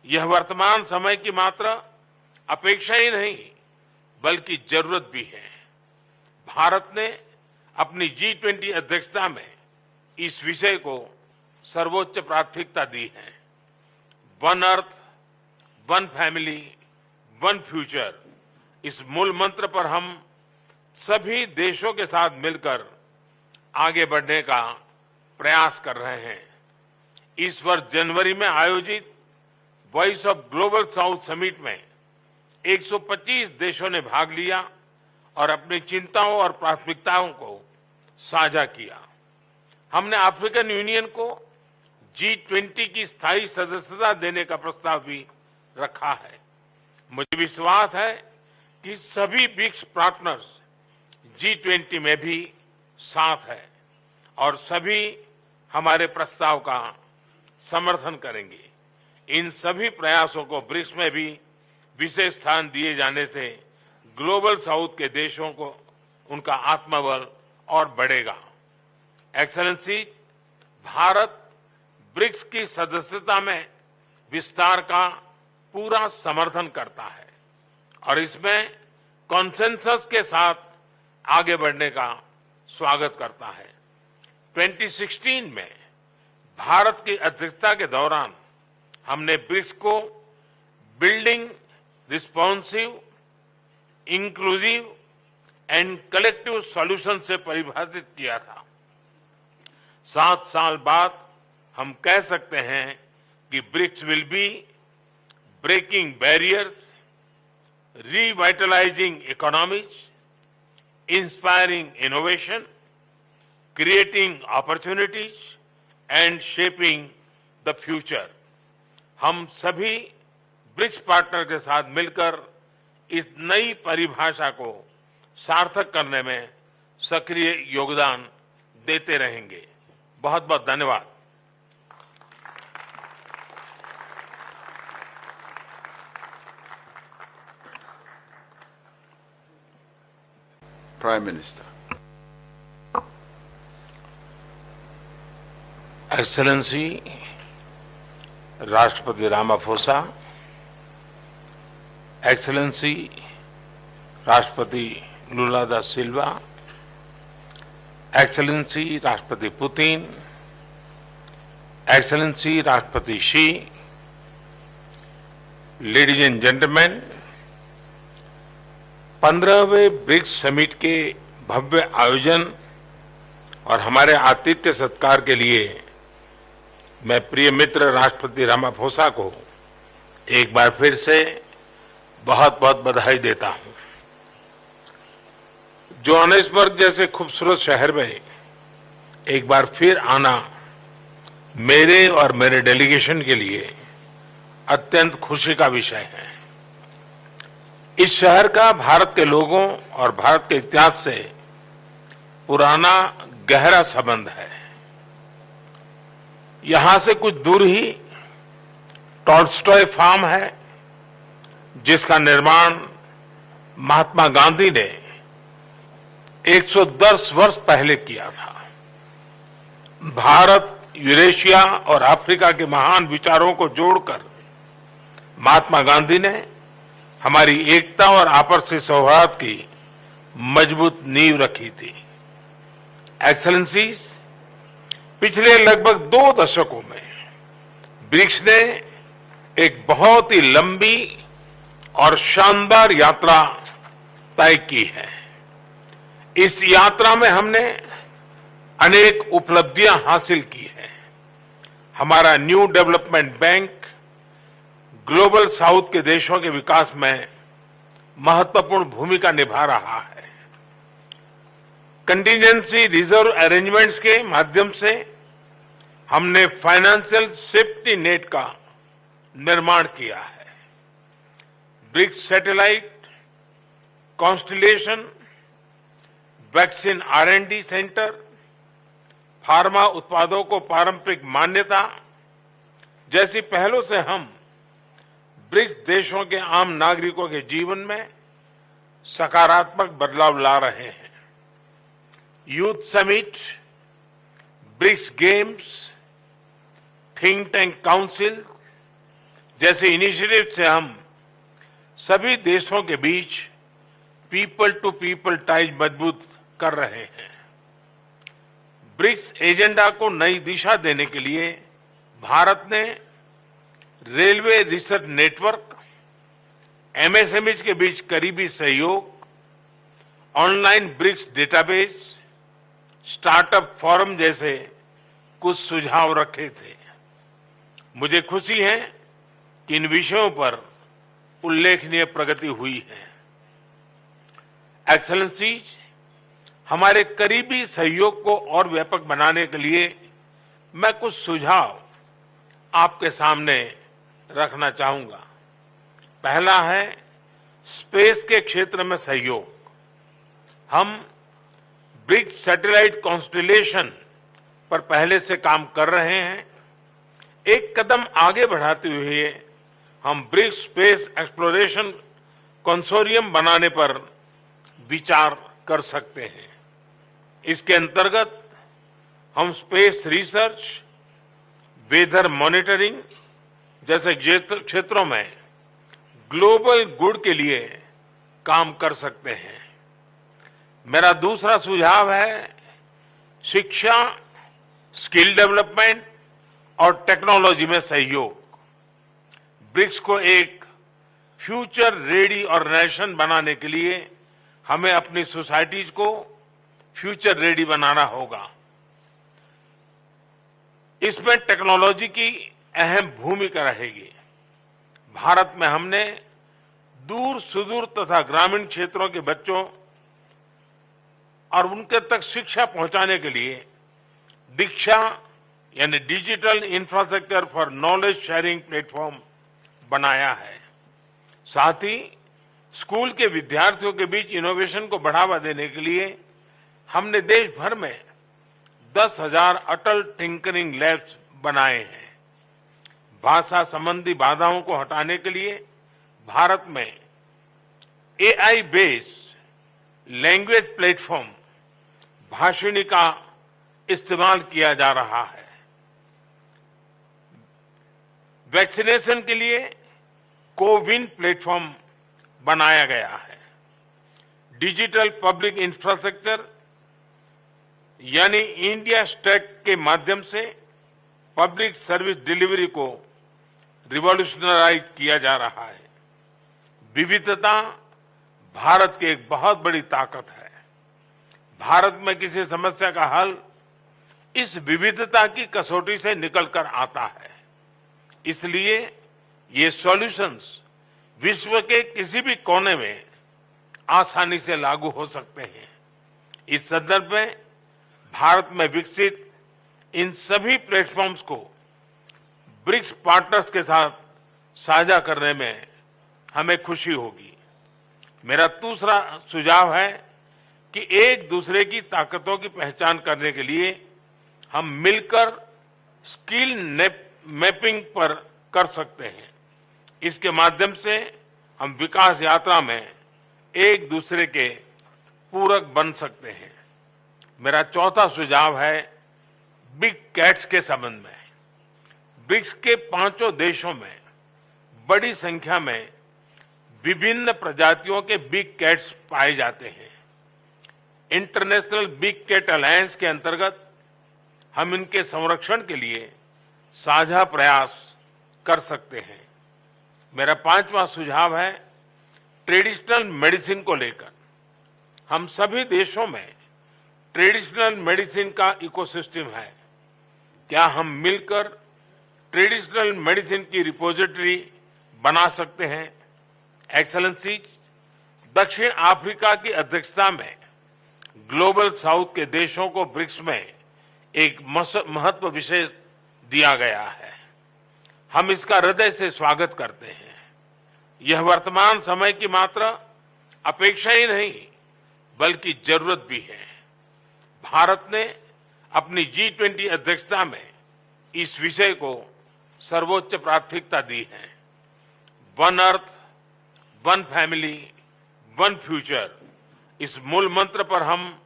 यह वर्तमान समय की मात्र अपेक्षा ही नहीं बल्कि जरूरत भी है। भारत ने अपनी G20 अध्यक्षता में इस विषय को सर्वोच्च प्राथमिकता दी है। One earth, one family, one future, इस मूल मंत्र पर हम सभी देशों के साथ मिलकर आगे बढ़ने का प्रयास कर रहे हैं। इस वर्ष जनवरी में आयोजित voice of global south summit में 125 देशों ने भाग लिया और अपनी चिंताओं और प्राथमिकताओं को साझा किया। हमने अफ्रीकन यूनियन को G20 की स्थायी सदस्यता देने का प्रस्ताव भी रखा है। मुझे विश्वास है कि सभी ब्रिक्स पार्टनर्स G20 में भी साथ है और सभी हमारे प्रस्ताव का समर्थन करेंगे। इन सभी प्रयासों को ब्रिक्स में भी विशेष स्थान दिए जाने से ग्लोबल साउथ के देशों को उनका आत्मबल और बढ़ेगा। एक्सेलेंसी, भारत ब्रिक्स की सदस्यता में विस्तार का पूरा समर्थन करता है और इसमें कॉन्सेंसस के साथ आगे बढ़ने का स्वागत करता है। 2016 में भारत की अध्यक्षता के दौरान हमने ब्रिक्स को building responsive, inclusive and collective solution से परिभाषित किया था। 7 साल बाद हम कह सकते हैं कि BRICS will be breaking barriers, revitalising economies, inspiring innovation, creating opportunities and shaping the future. हम सभी ब्रिक्स पार्टनर के साथ मिलकर इस नई परिभाषा को सार्थक करने में सक्रिय योगदान देते रहेंगे। बहुत बहुत धन्यवाद। Prime Minister. एक्सेलेंसी राष्ट्रपति रामाफोसा, एक्सेलेंसी राष्ट्रपति लुला दा सिल्वा, एक्सेलेंसी राष्ट्रपति पुतिन, एक्सेलेंसी राष्ट्रपति शी, लेडीज एंड जेंटलमैन, 15वें ब्रिक्स समिट के भव्य आयोजन और हमारे आतिथ्य सत्कार के लिए मैं प्रिय मित्र राष्ट्रपति रामाफोसा को एक बार फिर से बहुत बहुत बधाई देता हूं। जोहानिसबर्ग जैसे खूबसूरत शहर में एक बार फिर आना मेरे और मेरे डेलीगेशन के लिए अत्यंत खुशी का विषय है। इस शहर का भारत के लोगों और भारत के इतिहास से पुराना गहरा संबंध है। यहां से कुछ दूर ही टॉल्स्टॉय फार्म है, जिसका निर्माण महात्मा गांधी ने 110 वर्ष पहले किया था। भारत, यूरेशिया और अफ्रीका के महान विचारों को जोड़कर महात्मा गांधी ने हमारी एकता और आपसी सौहार्द की मजबूत नींव रखी थी। एक्सेलेंसीज, पिछले लगभग 2 दशकों में ब्रिक्स ने एक बहुत ही लंबी और शानदार यात्रा तय की है। इस यात्रा में हमने अनेक उपलब्धियां हासिल की हैं। हमारा new development bank global south के देशों के विकास में महत्वपूर्ण भूमिका निभा रहा है। कंटिजेंसी रिजर्व अरेंजमेंट्स के माध्यम से हमने फाइनेंशियल सेफ्टी नेट का निर्माण किया है। BRICS satellite constellation, vaccine R&D centre, pharma उत्पादों को पारंपरिक मान्यता जैसी पहलों से हम ब्रिक्स देशों के आम नागरिकों के जीवन में सकारात्मक बदलाव ला रहे हैं। Youth summit, BRICS games, think tank council जैसे इनिशिएटिव से हम सभी देशों के बीच पीपल टू पीपल टाइज मजबूत कर रहे हैं। ब्रिक्स एजेंडा को नई दिशा देने के लिए भारत ने रेलवे रिसर्च नेटवर्क, MSMEs के बीच करीबी सहयोग, online BRICS database, startup forum जैसे कुछ सुझाव रखे थे। मुझे खुशी है कि इन विषयों पर उल्लेखनीय प्रगति हुई है। एक्सेलेंसीज, हमारे करीबी सहयोग को और व्यापक बनाने के लिए मैं कुछ सुझाव आपके सामने रखना चाहूंगा। पहला है स्पेस के क्षेत्र में सहयोग। हम ब्रिक्स सैटेलाइट कॉन्स्टेलेशन पर पहले से काम कर रहे हैं। एक कदम आगे बढ़ाते हुए हम ब्रिक्स स्पेस एक्सप्लोरेशन कंसोर्टियम बनाने पर विचार कर सकते हैं। इसके अंतर्गत हम स्पेस रिसर्च, वेदर मॉनिटरिंग जैसे क्षेत्रों में ग्लोबल गुड के लिए काम कर सकते हैं। मेरा दूसरा सुझाव है शिक्षा, स्किल डेवलपमेंट और टेक्नोलॉजी में सहयोग। ब्रिक्स को एक फ्यूचर रेडी ऑर्गेनाइजेशन बनाने के लिए हमें अपनी सोसाइटीज को फ्यूचर रेडी बनाना होगा। इसमें टेक्नोलॉजी की अहम भूमिका रहेगी। भारत में हमने दूर सुदूर तथा ग्रामीण क्षेत्रों के बच्चों और उनके तक शिक्षा पहुंचाने के लिए दीक्षा यानी digital infrastructure for knowledge sharing platform बनाया है। साथ ही स्कूल के विद्यार्थियों के बीच इनोवेशन को बढ़ावा देने के लिए हमने देश भर में 10,000 अटल टिंकरिंग लैब्स बनाए हैं। भाषा संबंधी बाधाओं को हटाने के लिए भारत में AI based language platform Bhashini का इस्तेमाल किया जा रहा है। वैक्सीनेशन के लिए कोविन प्लेटफॉर्म बनाया गया है। डिजिटल पब्लिक इंफ्रास्ट्रक्चर यानी इंडिया स्टैक के माध्यम से पब्लिक सर्विस डिलीवरी को रिवॉल्यूशनराइज किया जा रहा है। विविधता भारत की एक बहुत बड़ी ताकत है। भारत में किसी समस्या का हल इस विविधता की कसौटी से निकलकर आता है। इसलिए ये सॉल्यूशंस विश्व के किसी भी कोने में आसानी से लागू हो सकते हैं। इस संदर्भ में भारत में विकसित इन सभी प्लेटफॉर्म्स को ब्रिक्स पार्टनर्स के साथ साझा करने में हमें खुशी होगी। मेरा दूसरा सुझाव है कि एक दूसरे की ताकतों की पहचान करने के लिए हम मिलकर स्किल मैपिंग पर कर सकते हैं। इसके माध्यम से हम विकास यात्रा में एक दूसरे के पूरक बन सकते हैं। मेरा चौथा सुझाव है बिग कैट्स के संबंध में। ब्रिक्स के 5 देशों में बड़ी संख्या में विभिन्न प्रजातियों के बिग कैट्स पाए जाते हैं। इंटरनेशनल बिग कैट अलायंस के अंतर्गत हम इनके संरक्षण के लिए साझा प्रयास कर सकते हैं। मेरा 5वां सुझाव है ट्रेडिशनल मेडिसिन को लेकर। हम सभी देशों में ट्रेडिशनल मेडिसिन का इकोसिस्टम है। क्या हम मिलकर ट्रेडिशनल मेडिसिन की रिपोजिटरी बना सकते हैं? एक्सेलेंसी, दक्षिण अफ्रीका की अध्यक्षता में ग्लोबल साउथ के देशों को ब्रिक्स में एक महत्व विशेष दिया गया है। हम इसका हृदय से स्वागत करते हैं। यह वर्तमान समय की मात्र अपेक्षा ही नहीं बल्कि जरूरत भी है। भारत ने अपनी G20 अध्यक्षता में इस विषय को सर्वोच्च प्राथमिकता दी है। One earth, one family, one future, इस मूल मंत्र पर हम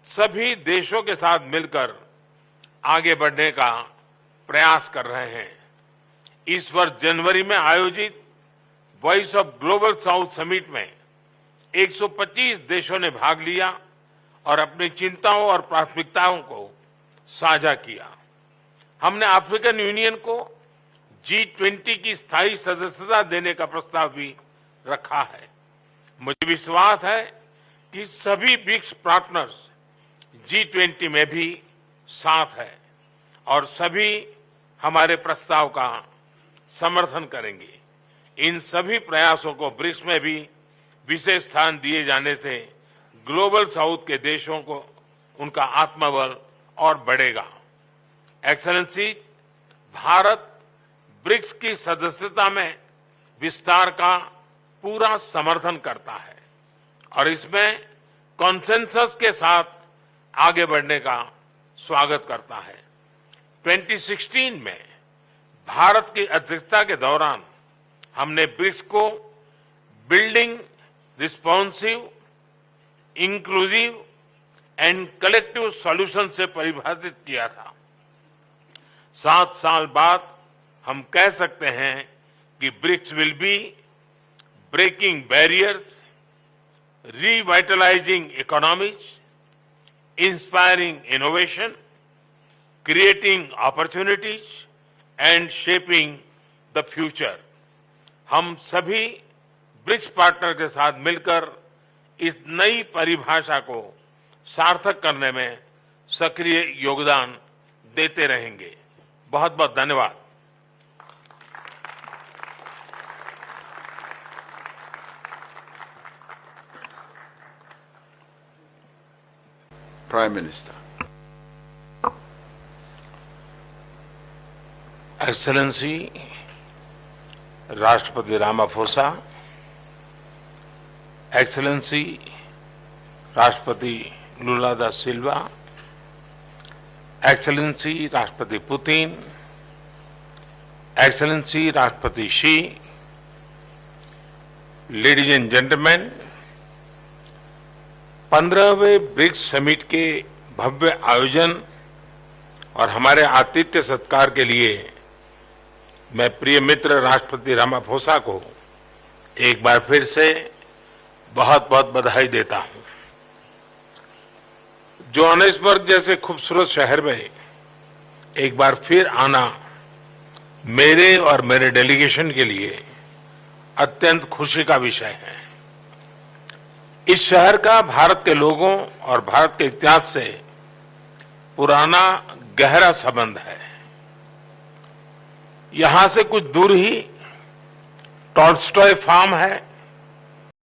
सभी देशों के साथ मिलकर आगे बढ़ने का प्रयास कर रहे हैं। इस वर्ष जनवरी में आयोजित voice of global south summit में 125 देशों ने भाग लिया और अपनी चिंताओं और प्राथमिकताओं को साझा किया। हमने अफ्रीकन यूनियन को G20 की स्थायी सदस्यता देने का प्रस्ताव भी रखा है। मुझे विश्वास है कि सभी ब्रिक्स पार्टनर्स G20 में भी साथ है और सभी हमारे प्रस्ताव का समर्थन करेंगे। इन सभी प्रयासों को ब्रिक्स में भी विशेष स्थान दिए जाने से ग्लोबल साउथ के देशों को उनका आत्मबल और बढ़ेगा। एक्सेलेंसी, भारत ब्रिक्स की सदस्यता में विस्तार का पूरा समर्थन करता है और इसमें कॉन्सेंसस के साथ आगे बढ़ने का स्वागत करता है। 2016 में भारत की अध्यक्षता के दौरान हमने ब्रिक्स को building responsive, inclusive and collective solution से परिभाषित किया था। 7 साल बाद हम कह सकते हैं कि BRICS will be breaking barriers, revitalizing economies, inspiring innovation, creating opportunities and shaping the future. हम सभी ब्रिक्स पार्टनर के साथ मिलकर इस नई परिभाषा को सार्थक करने में सक्रिय योगदान देते रहेंगे। बहुत बहुत धन्यवाद। Prime Minister. एक्सेलेंसी राष्ट्रपति रामाफोसा, एक्सेलेंसी राष्ट्रपति लुला दा सिल्वा, एक्सेलेंसी राष्ट्रपति पुतिन, एक्सेलेंसी राष्ट्रपति शी, लेडीज एंड जेंटलमैन, 15वें ब्रिक्स समिट के भव्य आयोजन और हमारे आतिथ्य सत्कार के लिए मैं प्रिय मित्र राष्ट्रपति रामाफोसा को एक बार फिर से बहुत बहुत बधाई देता हूं। जोहानिसबर्ग जैसे खूबसूरत शहर में एक बार फिर आना मेरे और मेरे डेलीगेशन के लिए अत्यंत खुशी का विषय है। इस शहर का भारत के लोगों और भारत के इतिहास से पुराना गहरा संबंध है। यहां से कुछ दूर ही टॉल्स्टॉय फार्म है,